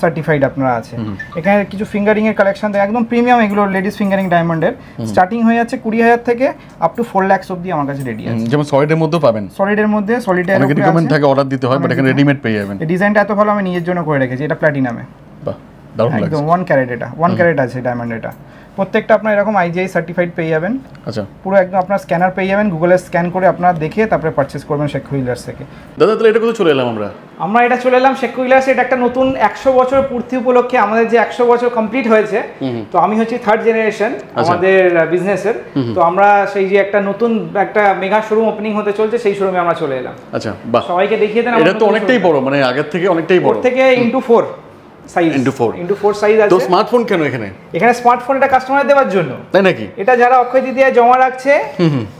সার্টিফাইড আপনারা আছে। এখানে কিছু ফিঙ্গারিং এর কালেকশন একদম প্রিমিয়াম, এগুলো লেডিস ফিঙ্গারিং ডায়মন্ডের স্টার্টিং হয়ে যাচ্ছে 20,000 থেকে আপ টু 4 লাখ অবধি আমার কাছে রেডি আছে। যেমন সলিডের মধ্যে পাবেন, সলিডের মধ্যে সলিডের অনেক রিকমেন্ড থাকে অর্ডার দিতে হয়, বাট এখানে রেডিমেড পেয়ে যাবেন। এই ডিজাইনটা এত ভালো আমি নিজের জন্য করে রেখেছি, এটা প্ল্যাটিনামে, বাহ দারুণ লাগছে, একদম 1 ক্যারেট, এটা 1 ক্যারেট আছে ডায়মন্ড। এটা প্রত্যেকটা আপনারা এরকম IGI সার্টিফাইড পেয়ে যাবেন। আচ্ছা, পুরো একদম আপনার স্ক্যানার পেয়ে যাবেন, গুগলে স্ক্যান করে আপনারা দেখে তারপরে পারচেজ করবেন শেখর জুয়েলার্স থেকে। দাদা তাহলে এটা কোথায় চলে এলাম আমরা এটা চলে এলাম শেখর জুয়েলার্স। এটা একটা নতুন 100 বছর পূর্তি উপলক্ষে, আমাদের যে 100 বছর কমপ্লিট হয়েছে, তো আমি হচ্ছি 3rd জেনারেশন আমাদের বিজনেসের। তো আমরা সেই যে একটা নতুন একটা মেগা শোরুম ওপেনিং হতে চলছে, সেই শোরুমে আমরা চলে এলাম। আচ্ছা, বাহ, সবাইকে দেখিয়ে দেন। এটা তো অনেকটাই বড়, মানে আগের থেকে অনেকটাই বড়, থেকে *4 সাইজ, *4 সাইজ আছে। তো স্মার্টফোন কেন এখানে? এখানে স্মার্টফোন এটা কাস্টমারদের দেওয়ার জন্য, তাই নাকি? এটা যারা অক্ষয় তৃতীয়ায় জমা রাখছে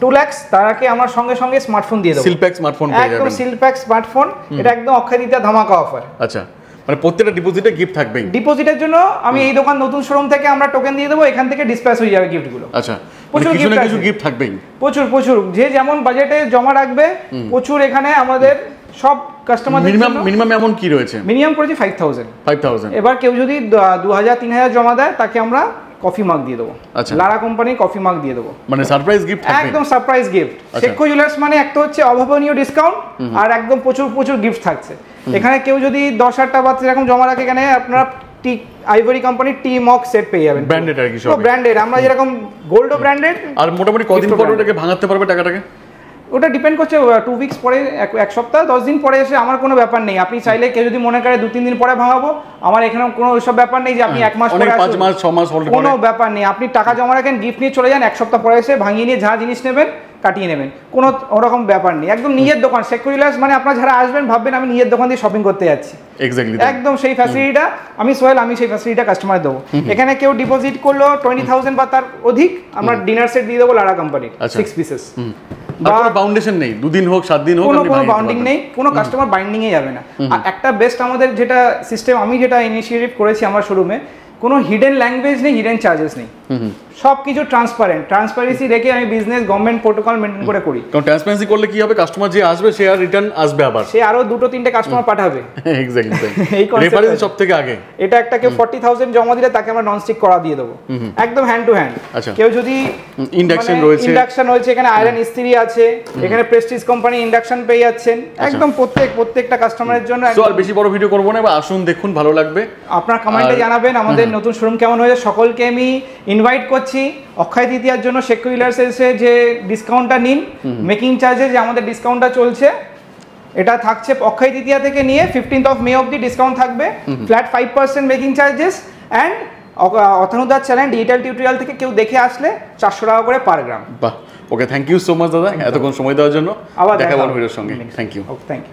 2 লাখ, তারাকে আমরা সঙ্গে সঙ্গে স্মার্টফোন দিয়ে দেব, সিলপ্যাক স্মার্টফোন পেয়ে যাবেন, একদম সিলপ্যাক স্মার্টফোন। এটা একদম অক্ষয় তৃতীয়া ধামাকা অফার। আচ্ছা, মানে প্রত্যেকটা ডিপোজিটে গিফট থাকবে। ডিপোজিটের জন্য আমি এই দোকান নতুন শোরুম থেকে আমরা টোকেন দিয়ে দেবো, এখান থেকে ডিসপ্যাচ হয়ে যাবে গিফটগুলো। আচ্ছা, প্রচুর কিছু না কিছু গিফট থাকবেই, প্রচুর, যে যেমন বাজেটে জমা রাখবে প্রচুর। এখানে আমাদের সব কাস্টমারদের মিনিমাম এমন কি রয়েছে? মিনিমাম করেছি 5,000। এবার কেউ যদি 2,000-3,000 জমা দেয়, তাকে আমরা কফি মাগ দিয়ে দেবো, লারা কোম্পানির কফি মাগ দিয়ে দেবো, মানে সারপ্রাইজ গিফট, একদম সারপ্রাইজ গিফট। শেখর জুয়েলার্স মানে একটা হচ্ছে অভাবনীয় ডিসকাউন্ট, আর একদম প্রচুর গিফট থাকছে। এখানে কেউ যদি 10,000 টাকা এরকম জমা রাখে, এখানে আপনারা টি আইভরি কোম্পানির টি মক সেট পেয়ে যাবেন, ব্র্যান্ডেড আর কি সব ব্র্যান্ডেড। আমরা যেরকম গোল্ডও ব্র্যান্ডেড। আর মোটামুটি কদিন পর ওটাকে ভাঙাতে পারবে টাকাটাকে? ওটা ডিপেন্ড করছে 2 উইকস পরে, এক সপ্তাহ 10 দিন পরে এসে, আমার কোনো ব্যাপার নেই। আপনি চাইলে কেউ যদি মনে করে 2-3 দিন পরে ভাঙাবো, আমার এখানে কোনো ওইসব ব্যাপার নেই যে আপনি 1 মাস পরে 5 মাস 6 মাস হোল্ড কোনো ব্যাপার নেই। আপনি টাকা জমা রাখেন, গিফট নিয়ে চলে যান, 1 সপ্তাহ পরে এসে ভাঙিয়ে নিয়ে যা জিনিস নেবেন কাটিয়ে নেবেন, কোনো ওরকম ব্যাপার নেই। একদম নিজের দোকান সেকুরিলাস, মানে আপনারা যারা আসবেন ভাববেন আমি নিজের দোকান দিয়ে শপিং করতে যাচ্ছি, এক্স্যাক্টলি একদম সেই ফ্যাসিলিটিটা আমি সোহেল, আমি সেই ফ্যাসিলিটিটা কাস্টমার দেবো। এখানে কেউ ডিপোজিট করলো 20,000 বা তার অধিক, আমরা ডিনার সেট দিয়ে দেবো লারা কোম্পানির 6 পিসেস। কোনো বাউন্ডেশন নেই, 2 দিন হোক 7 দিন হোক, কোনো বাউন্ডিং নেই, কোনো কাস্টমার বাইন্ডিং এ যাবে না। আর একটা বেস্ট আমাদের যেটা সিস্টেম, আমি যেটা ইনিশিয়েটিভ করেছি আমার শোরুমে, কোনো হিডেন ল্যাঙ্গুয়েজ নেই, হিডেন চার্জেস নেই, সব কিছু ট্রান্সপারেন্সি রেখে আমি বিজনেস গভর্নমেন্ট প্রোটোকল মেনটেন করে করি। কারণ ট্রান্সপারেন্সি করলে কি হবে, কাস্টমার যে আসবে সে আর রিটার্ন আসবে, আবার সে আরো 2-3টে কাস্টমার পাঠাবে। এক্স্যাক্টলি এই রেফারেন্স সবথেকে আগে। এটা একটা কেউ 40,000 জমা দিলে তাকে আমরা নন স্টিক করা দিয়ে দেবো, একদম হ্যান্ড টু হ্যান্ড। কেউ যদি ইন্ডাকশন রয়েছে, এখানে আয়রন ইস্ত্রি আছে, এখানে প্রেস্টিজ কোম্পানি ইন্ডাকশন পেয়ে যাচ্ছেন, একদম প্রত্যেকটা কাস্টমারের জন্য। আর বেশি বড় ভিডিও করবো না, আসুন দেখুন, ভালো লাগবে। আপনার কমেন্টে জানাবেন আমাদের নতুন শোরুম কেমন হয়েছে। সকলকে আমি ইনভাইট করছি অক্ষয় তৃতীয়ার জন্য সেকুরিলার্স এসে যে ডিসকাউন্টটা নিন, মেকিং চার্জে যে আমাদের ডিসকাউন্টটা চলছে, এটা থাকছে অক্ষয় তৃতীয়া থেকে নিয়ে 15th মে অবধি ডিসকাউন্ট থাকবে, flat 5% making charges. And another channel digital tutorial থেকে কেউ দেখে আসলে 400 টাকা করে পার গ্রাম। বাহ, ওকে, থ্যাংক ইউ সো মাচ দাদা এতক্ষণ সময় দেওয়ার জন্য। আবার দেখা হবে ভিডিওর সঙ্গে। Thank you. Thank you.